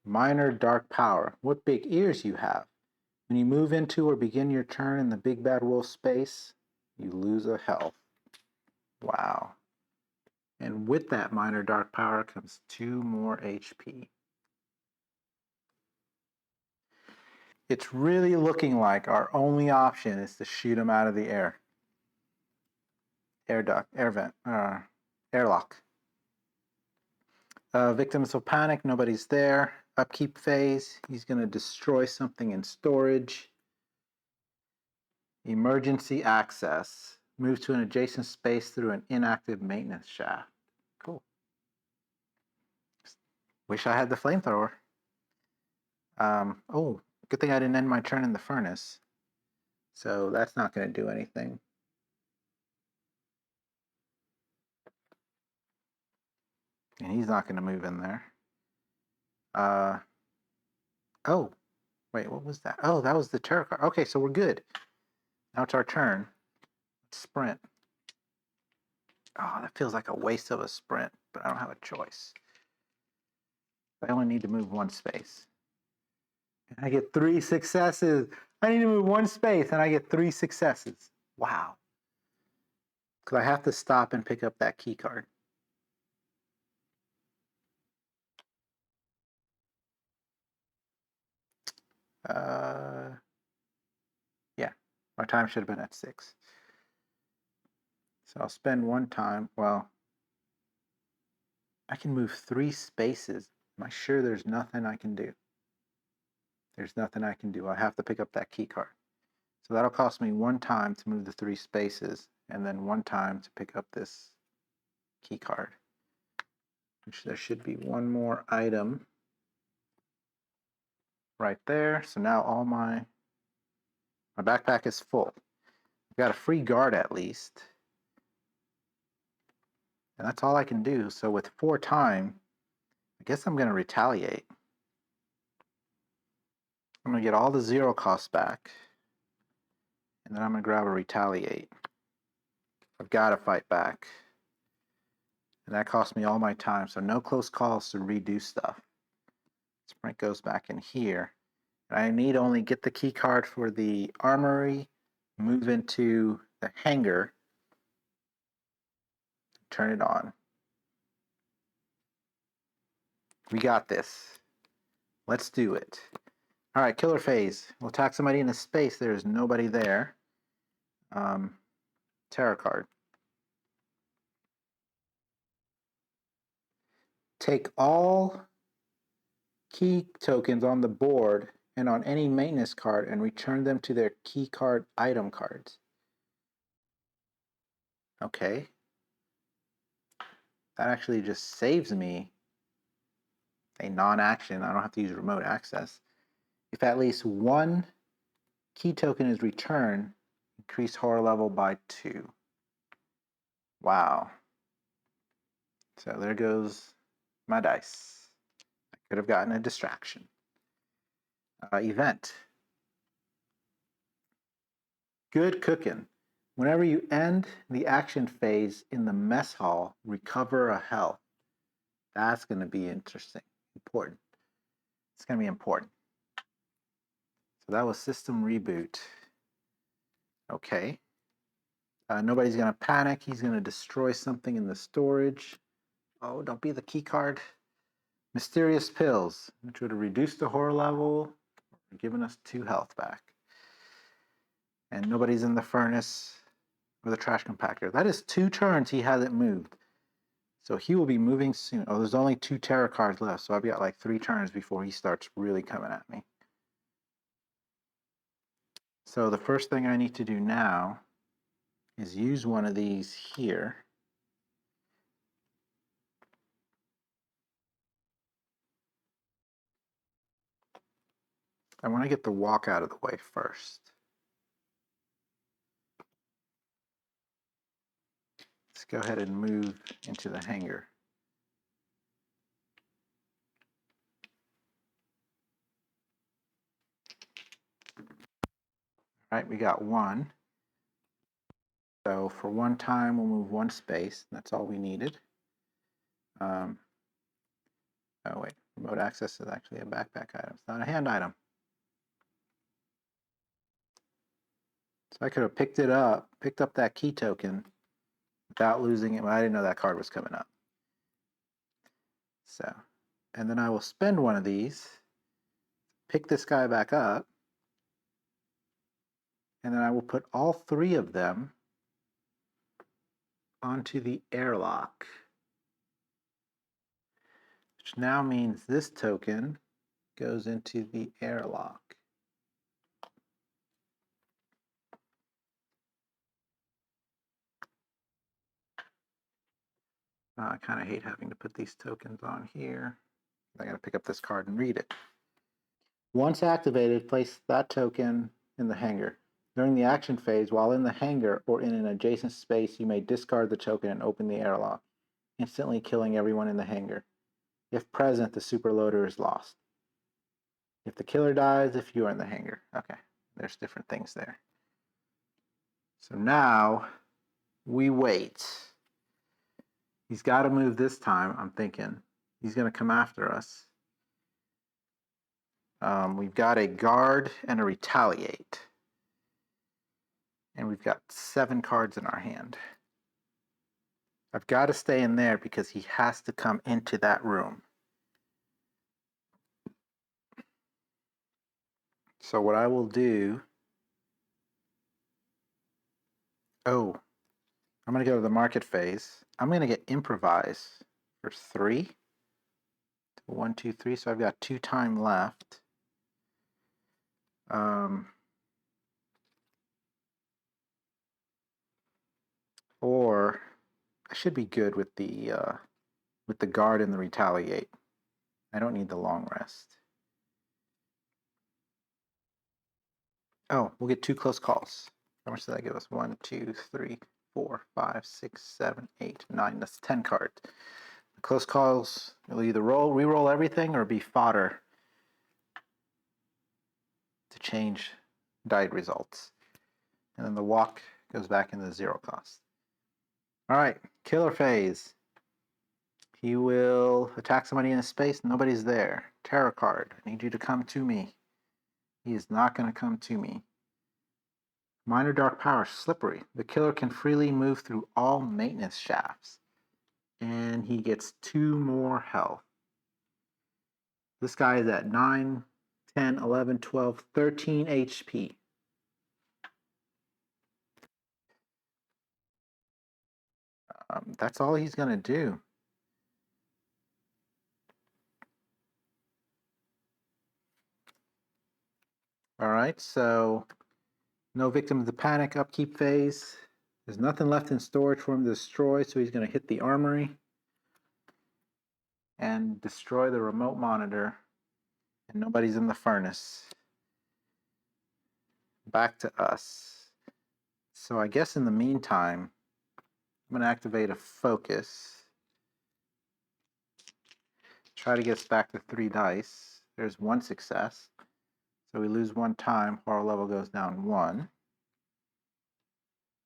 Minor dark power. What big ears you have. When you move into or begin your turn in the big bad wolf space, you lose a health. Wow. And with that minor dark power comes 2 more HP. It's really looking like our only option is to shoot him out of the air. Air duct, air vent, airlock. Victims of panic, nobody's there. Upkeep phase, he's going to destroy something in storage. Emergency access, move to an adjacent space through an inactive maintenance shaft. Cool. Wish I had the flamethrower. Oh, good thing I didn't end my turn in the furnace. So that's not going to do anything. And he's not going to move in there. Oh, wait, what was that? Oh, that was the tarot card. Okay, so we're good. Now it's our turn. Let's sprint. Oh, that feels like a waste of a sprint, but I don't have a choice. I only need to move 1 space. And I get 3 successes. I need to move 1 space and I get 3 successes. Wow. Because I have to stop and pick up that key card. Yeah, my time should have been at 6. So I'll spend 1 time. Well, I can move 3 spaces. Am I sure there's nothing I can do? There's nothing I can do. I have to pick up that key card. So that'll cost me 1 time to move the 3 spaces. and then 1 time to pick up this key card. Which there should be 1 more item right there. So now all my backpack is full. I've got a free guard at least. And that's all I can do. So with 4 time, I guess I'm going to retaliate. I'm going to get all the 0 costs back. And then I'm going to grab a retaliate. I've got to fight back. And that cost me all my time. So no close calls to redo stuff. Sprint goes back in here. And I need only get the key card for the armory, move into the hangar, turn it on. We got this. Let's do it. All right, killer phase. We'll attack somebody in a space. There's nobody there. Terror card. Take all key tokens on the board and on any maintenance card and return them to their key card item cards. Okay. That actually just saves me a non-action. I don't have to use remote access. If at least 1 key token is returned, increase horror level by 2. Wow. So there goes my dice. I could have gotten a distraction. Event. Good cooking. Whenever you end the action phase in the mess hall, recover a health. That's going to be interesting. Important. It's going to be important. So that was system reboot. Okay. Nobody's going to panic. He's going to destroy something in the storage. Oh, don't be the key card. Mysterious pills, which would have reduced the horror level, giving us 2 health back. And nobody's in the furnace or the trash compactor. That is 2 turns he hasn't moved. So he will be moving soon. Oh, there's only 2 terror cards left. So I've got like 3 turns before he starts really coming at me. So the first thing I need to do now is use one of these here. I want to get the walk out of the way first. Let's go ahead and move into the hangar. All right, we got 1. So for 1 time, we'll move 1 space. That's all we needed. Oh wait, remote access is actually a backpack item. It's not a hand item. So I could have picked up that key token without losing it, but I didn't know that card was coming up. So, and then I will spend 1 of these, pick this guy back up, and then I will put all 3 of them onto the airlock. Which now means this token goes into the airlock. I kind of hate having to put these tokens on here. I got to pick up this card and read it. Once activated, place that token in the hangar. During the action phase, while in the hangar or in an adjacent space, you may discard the token and open the airlock, instantly killing everyone in the hangar. If present, the superloader is lost. If the killer dies, if you are in the hangar. Okay, there's different things there. So now we wait. He's got to move this time, I'm thinking. He's going to come after us. We've got a guard and a retaliate. And we've got 7 cards in our hand. I've got to stay in there because he has to come into that room. So what I will do... Oh, I'm going to go to the market phase. I'm going to get improvise for 3. 1, 2, 3. So I've got 2 time left. Or I should be good with the guard and the retaliate. I don't need the long rest. Oh, we'll get 2 close calls. How much does that give us? 1, 2, 3, 4, 5, 6, 7, 8, 9. That's 10 cards. The close calls, you'll either re-roll everything or be fodder to change died results. And then the walk goes back into 0 cost. All right, killer phase. He will attack somebody in a space. Nobody's there. Terror card. I need you to come to me. He is not going to come to me. Minor dark power. Slippery. The killer can freely move through all maintenance shafts. And he gets 2 more health. This guy is at 9, 10, 11, 12, 13 HP. That's all he's going to do. All right, so no victim of the panic upkeep phase. There's nothing left in storage for him to destroy, so he's going to hit the armory and destroy the remote monitor. And nobody's in the furnace. Back to us. So I guess in the meantime, I'm going to activate a focus. Try to get us back to 3 dice. There's 1 success. So we lose 1 time. Horror level goes down 1.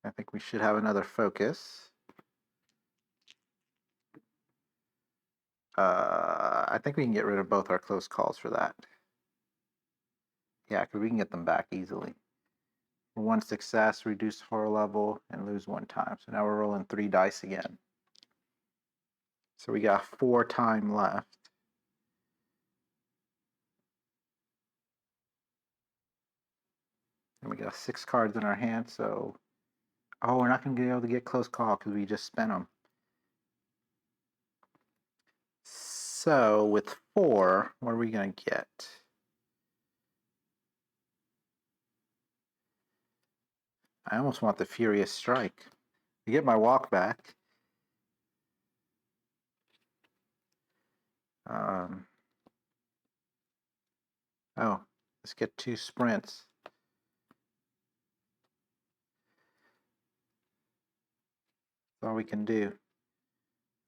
I think we should have another focus. I think we can get rid of both our close calls for that. Yeah, because we can get them back easily. 1 success, reduce horror level, and lose 1 time. So now we're rolling 3 dice again. So we got 4 time left. And we got 6 cards in our hand, so... Oh, we're not going to be able to get close call because we just spent them. So with 4, what are we going to get? I almost want the Furious Strike. To get my walk back. Oh, let's get 2 sprints. That's all we can do.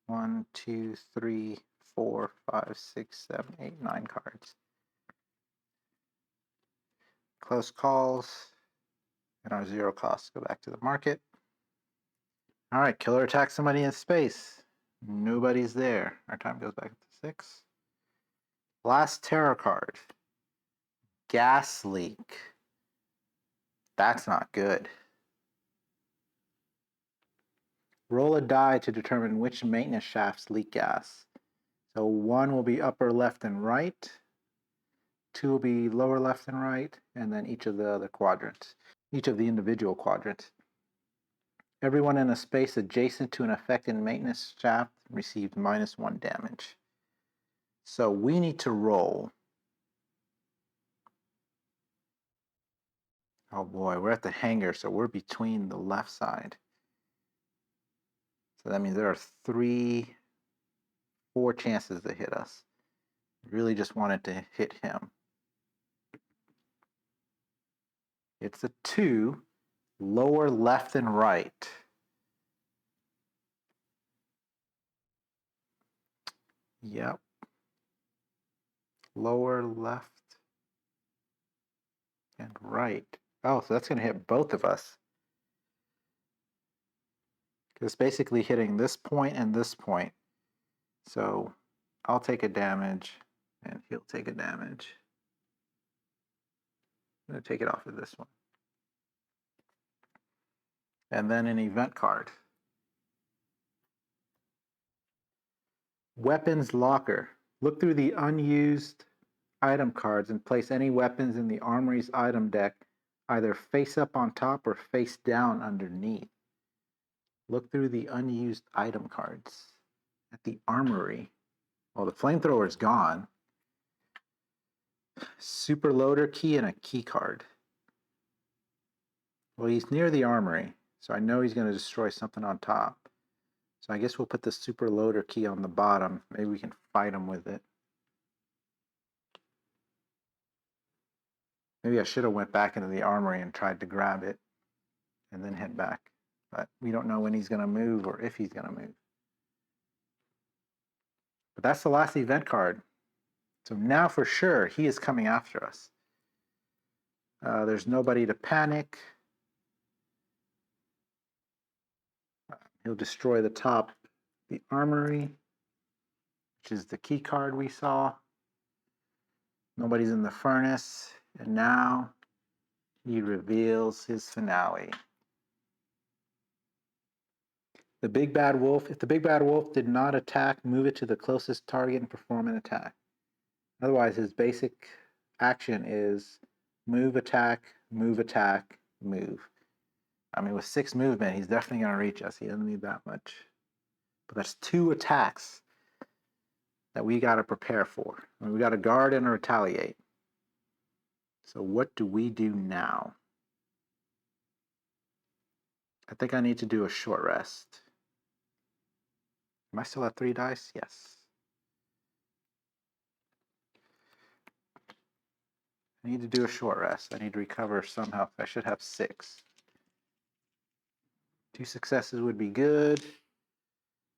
1, 2, 3, 4, 5, 6, 7, 8, 9 cards. Close calls. And our 0 costs go back to the market. All right, killer attacks somebody in space. Nobody's there. Our time goes back to 6. Last terror card. Gas leak. That's not good. Roll a die to determine which maintenance shafts leak gas. So 1 will be upper left and right. 2 will be lower left and right. And then each of the other quadrants. Each of the individual quadrants. Everyone in a space adjacent to an affected maintenance shaft received -1 damage. So we need to roll. Oh boy, we're at the hangar, so we're between the left side. So that means there are 4 chances to hit us. Really just wanted to hit him. It's a 2, lower left and right. Yep. Lower left and right. Oh, so that's going to hit both of us. Because it's basically hitting this point and this point. So I'll take a damage and he'll take a damage. I'm going to take it off of this one. And then an event card. Weapons locker. Look through the unused item cards and place any weapons in the armory's item deck either face up on top or face down underneath. Look through the unused item cards at the armory. Well, the flamethrower is gone. Super loader key and a key card. Well, he's near the armory, So I know he's going to destroy something on top. So I guess we'll put the super loader key on the bottom. Maybe we can fight him with it. Maybe I should have went back into the armory and tried to grab it and then head back. But we don't know when he's going to move or if he's going to move. But that's the last event card. So now for sure, he is coming after us. There's nobody to panic. He'll destroy the top, the armory, which is the key card we saw. Nobody's in the furnace. And now he reveals his finale. The big bad wolf. If the big bad wolf did not attack, move it to the closest target and perform an attack. Otherwise, his basic action is move, attack, move, attack, move. I mean, with 6 movement, he's definitely going to reach us. He doesn't need that much. But that's 2 attacks that we got to prepare for. I mean, we got to guard and retaliate. So what do we do now? I think I need to do a short rest. Am I still at 3 dice? Yes. I need to do a short rest. I need to recover some health. I should have 6. 2 successes would be good.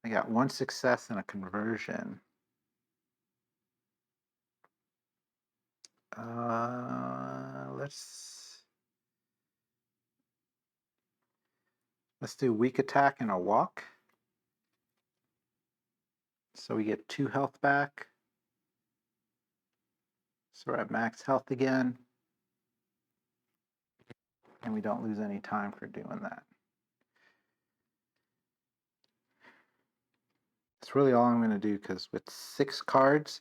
I got 1 success and a conversion. Let's do weak attack and a walk. So we get 2 health back. So we're at max health again. And we don't lose any time for doing that. That's really all I'm going to do, because with 6 cards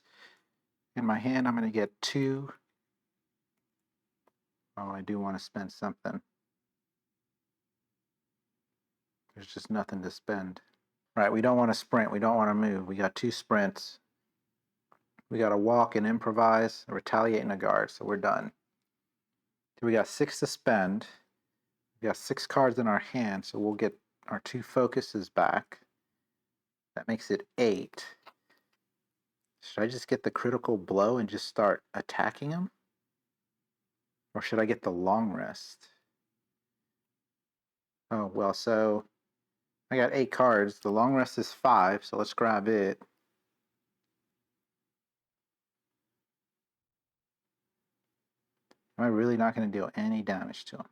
in my hand, I'm going to get 2. Oh, I do want to spend something. There's just nothing to spend. Right, we don't want to sprint. We don't want to move. We got 2 sprints. We got to walk and improvise, a retaliate, and a guard. So we're done. So we got 6 to spend. We got 6 cards in our hand, so we'll get our 2 focuses back. That makes it 8. Should I just get the critical blow and just start attacking him? Or should I get the long rest? Oh, well, so I got 8 cards. The long rest is 5, so let's grab it. Am I really not going to deal any damage to him?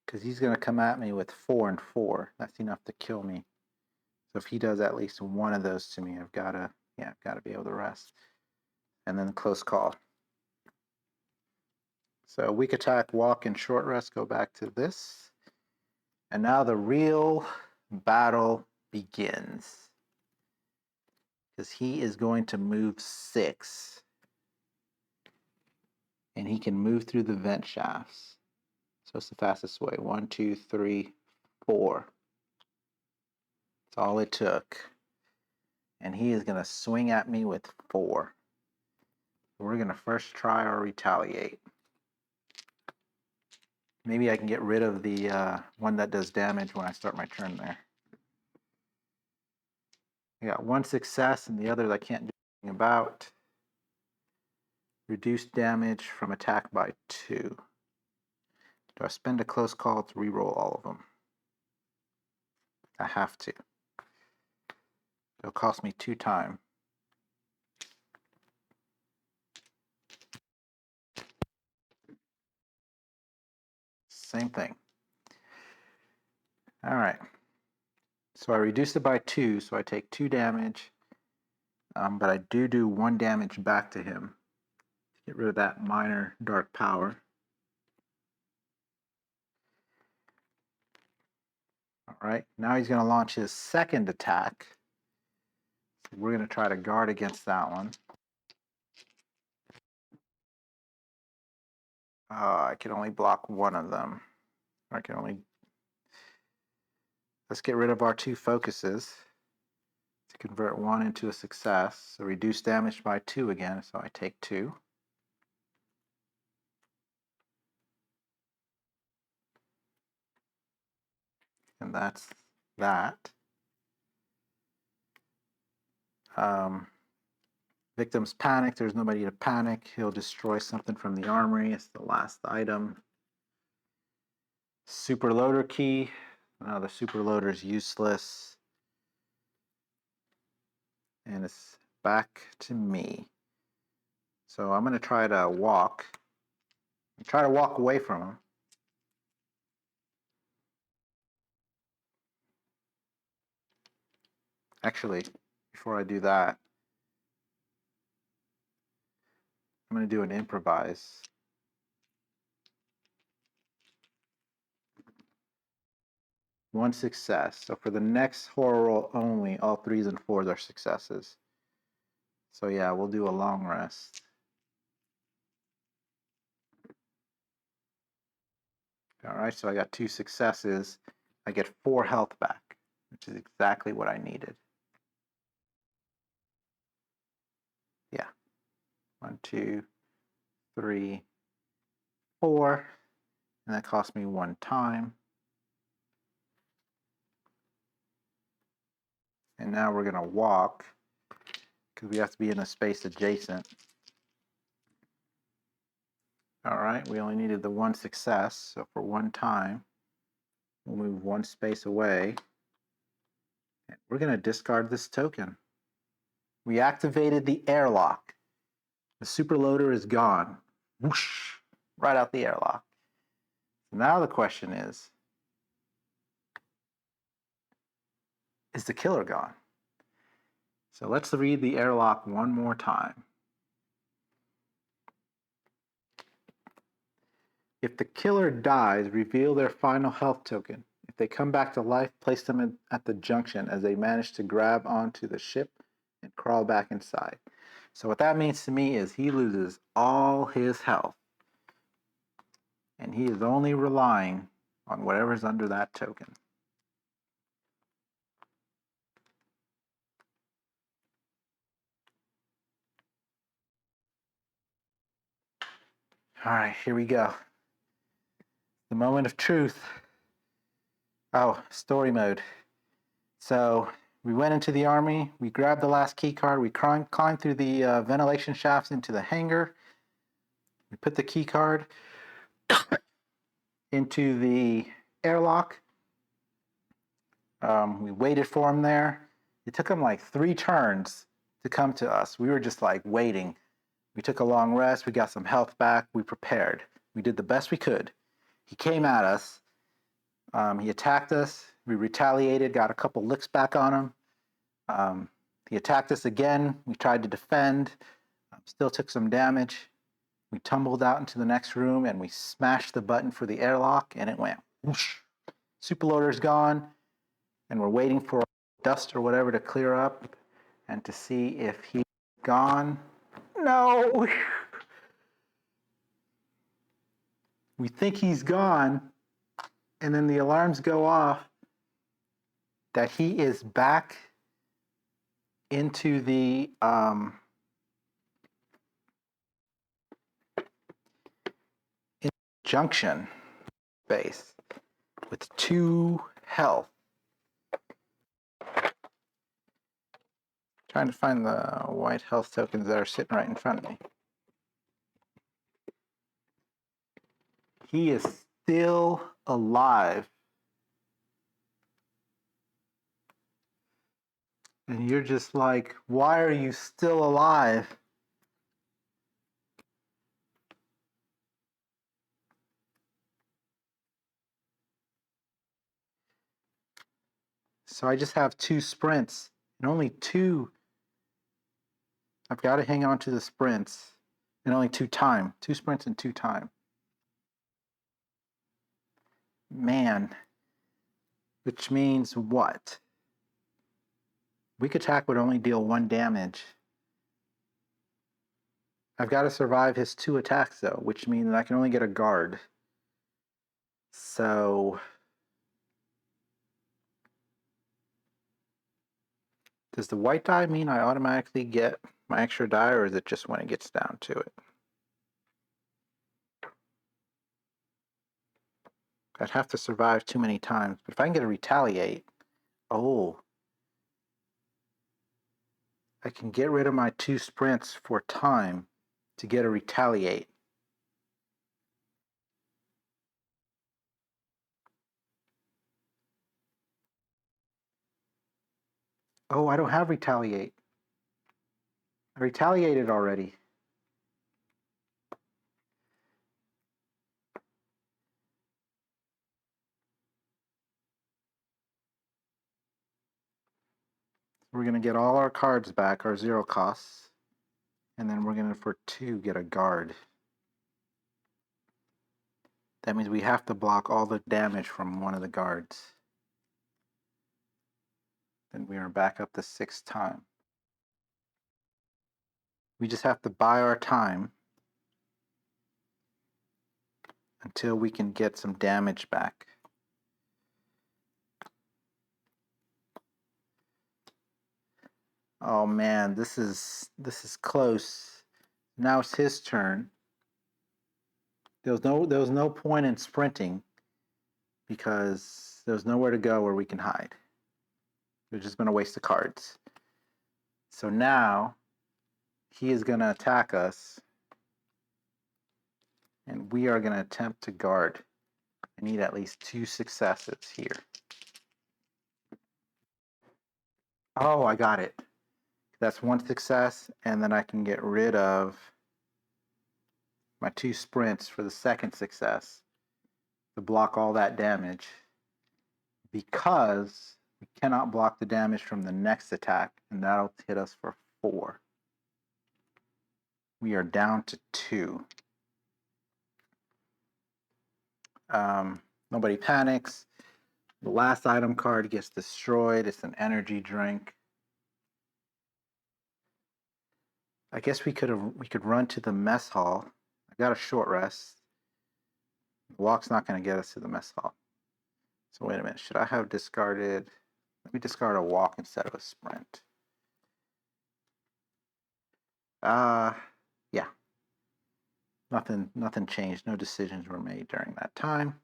Because he's going to come at me with 4 and 4. That's enough to kill me. So if he does at least one of those to me, I've got to be able to rest. And then close call. So weak attack, walk, and short rest go back to this. And now the real battle begins. Because he is going to move 6. And he can move through the vent shafts. So it's the fastest way. 1, 2, 3, 4. That's all it took. And he is going to swing at me with 4. We're going to first try our retaliate. Maybe I can get rid of the one that does damage when I start my turn there. I got 1 success and the others I can't do anything about. Reduced damage from attack by 2. Do I spend a close call to reroll all of them? I have to. It'll cost me 2 time. Same thing. All right. So I reduced it by 2, so I take 2 damage. But I do 1 damage back to him to get rid of that minor dark power. All right, now he's going to launch his second attack. So we're going to try to guard against that one. I can only block 1 of them. Let's get rid of our 2 focuses to convert 1 into a success. So reduce damage by 2 again, so I take 2. And that's that. Victims panic. There's nobody to panic. He'll destroy something from the armory. It's the last item. Super loader key. The super loader is useless. And it's back to me. So I'm going to try to walk. Try to walk away from him. Actually, before I do that, I'm going to do an improvise. One success. So for the next horror roll only, all 3s and 4s are successes. So yeah, we'll do a long rest. All right, so I got 2 successes. I get 4 health back, which is exactly what I needed. Yeah. 1, 2, 3, 4. And that cost me 1 time. And now we're going to walk, because we have to be in a space adjacent. All right, we only needed the 1 success, so for 1 time, we'll move 1 space away. And we're going to discard this token. We activated the airlock. The super loader is gone. Whoosh, right out the airlock. So now the question is the killer gone? So let's read the airlock one more time. If the killer dies, reveal their final health token. If they come back to life, place them at the junction as they manage to grab onto the ship and crawl back inside. So what that means to me is he loses all his health. And he is only relying on whatever's under that token. All right, here we go. The moment of truth. Oh, story mode. So we went into the army, we grabbed the last key card, we climbed through the ventilation shafts into the hangar. We put the key card into the airlock. We waited for him there. It took him like 3 turns to come to us. We were just like waiting. We took a long rest. We got some health back. We prepared. We did the best we could. He came at us. He attacked us. We retaliated, got a couple licks back on him. He attacked us again. We tried to defend. Still took some damage. We tumbled out into the next room and we smashed the button for the airlock and it went whoosh. Superloader's gone and we're waiting for dust or whatever to clear up and to see if he's gone. No! We think he's gone and then the alarms go off that he is back into the junction base with 2 health. Trying to find the white health tokens that are sitting right in front of me. He is still alive. And you're just like, why are you still alive? So I just have 2 sprints and only 2. I've got to hang on to the sprints and only 2 time. 2 sprints and 2 time. Man, which means what? Weak attack would only deal 1 damage. I've got to survive his 2 attacks though, which means I can only get a guard. So does the white die mean I automatically get my extra die, or is it just when it gets down to it? I'd have to survive too many times. But if I can get a retaliate, oh, I can get rid of my 2 sprints for time to get a retaliate. Oh, I don't have retaliate. I retaliated already. We're going to get all our cards back, our 0 costs. And then we're going to, for 2, get a guard. That means we have to block all the damage from one of the guards. Then we are back up to 6 time. We just have to buy our time until we can get some damage back. Oh man, this is close. Now it's his turn. There was no point in sprinting because there's nowhere to go where we can hide. We're just going to waste the cards. So now he is going to attack us, and we are going to attempt to guard. I need at least 2 successes here. Oh, I got it. That's 1 success, and then I can get rid of my 2 sprints for the second success to block all that damage, because we cannot block the damage from the next attack, and that'll hit us for 4. We are down to 2. Nobody panics. The last item card gets destroyed. It's an energy drink. I guess we could run to the mess hall. I got a short rest. The walk's not going to get us to the mess hall. So wait a minute. Should I have discarded? Let me discard a walk instead of a sprint. Yeah. Nothing changed. No decisions were made during that time.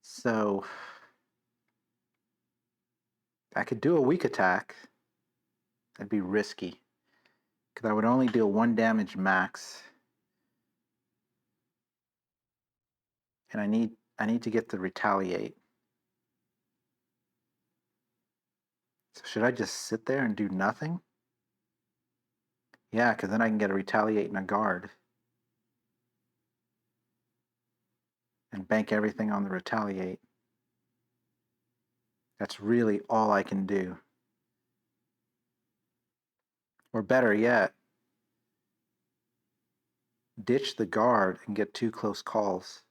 So I could do a weak attack. That'd be risky, because I would only deal 1 damage max. And I need to get the retaliate. So should I just sit there and do nothing? Yeah, because then I can get a retaliate and a guard. And bank everything on the retaliate. That's really all I can do. Or better yet, ditch the guard and get 2 close calls.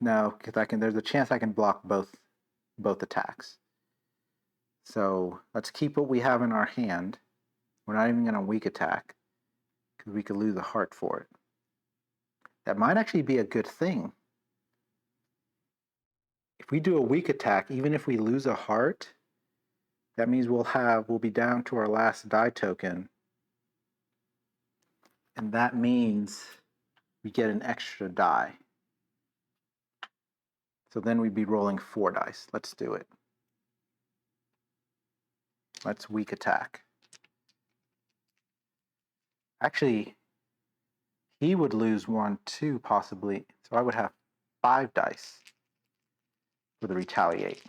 No, because there's a chance I can block both attacks. So let's keep what we have in our hand. We're not even going to weak attack, because we could lose a heart for it. That might actually be a good thing. If we do a weak attack, even if we lose a heart, that means we'll be down to our last die token. And that means we get an extra die. So then we'd be rolling 4 dice. Let's do it. Let's weak attack. Actually, he would lose 1 too, possibly. So I would have 5 dice for the retaliate.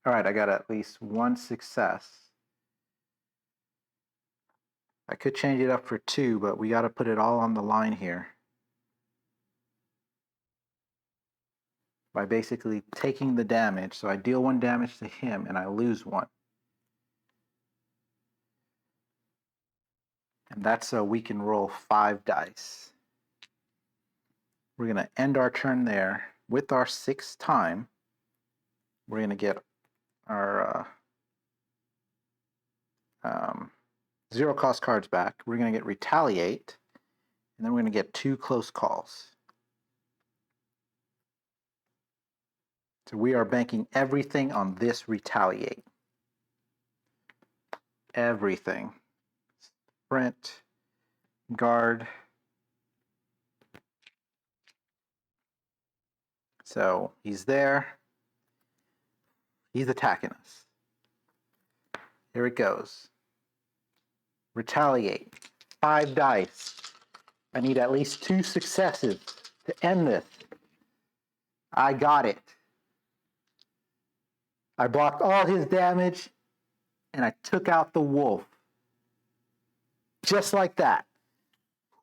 All right, I got at least 1 success. I could change it up for 2, but we got to put it all on the line here by basically taking the damage. So I deal 1 damage to him and I lose 1. And that's so we can roll 5 dice. We're going to end our turn there with our 6th time. We're going to get our 0 cost cards back. We're going to get retaliate, and then we're going to get 2 close calls. So we are banking everything on this retaliate. Everything. sprint, guard. So he's there. He's attacking us. Here it goes. Retaliate. 5 dice. I need at least 2 successes to end this. I got it. I blocked all his damage, and I took out the wolf. Just like that.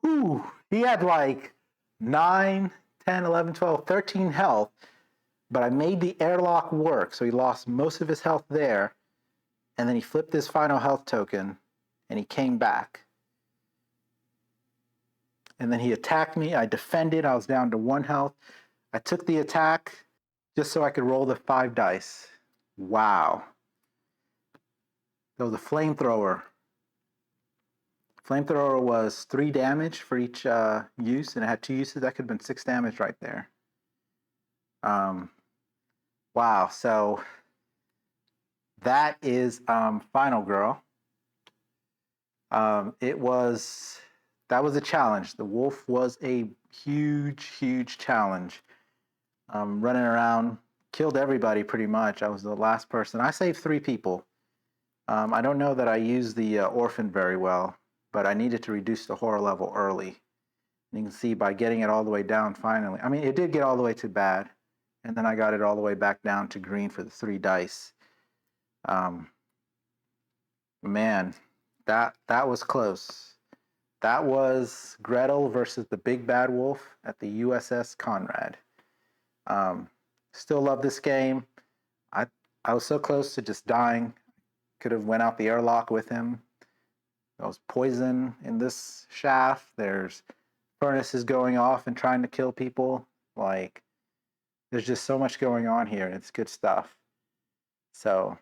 Whew. He had like 9, 10, 11, 12, 13 health, but I made the airlock work, so he lost most of his health there, and then he flipped his final health token, and he came back. And then he attacked me. I defended. I was down to 1 health. I took the attack just so I could roll the 5 dice. Wow. That was a flamethrower. Flamethrower was 3 damage for each use, and it had 2 uses. That could have been 6 damage right there. Wow. So that is Final Girl. That was a challenge. The wolf was a huge challenge. Running around, killed everybody pretty much. I was the last person. I saved 3 people. I don't know that I used the orphan very well, but I needed to reduce the horror level early. And you can see by getting it all the way down finally. I mean, it did get all the way to bad, and then I got it all the way back down to green for the 3 dice. Man, that was close. That was Gretel versus the big bad wolf at the USS Konrad. Still love this game. I was so close to just dying. Could have went out the airlock with him. There was poison in this shaft. There's furnaces going off and trying to kill people. Like, there's just so much going on here, and it's good stuff. So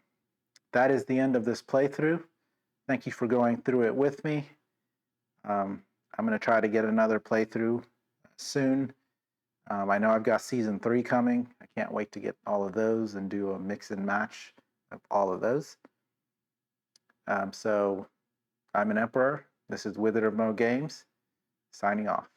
that is the end of this playthrough. Thank you for going through it with me. I'm going to try to get another playthrough soon. I know I've got season 3 coming. I can't wait to get all of those and do a mix and match of all of those. So I'm an Emperor. This is Wizard of Mo Games, signing off.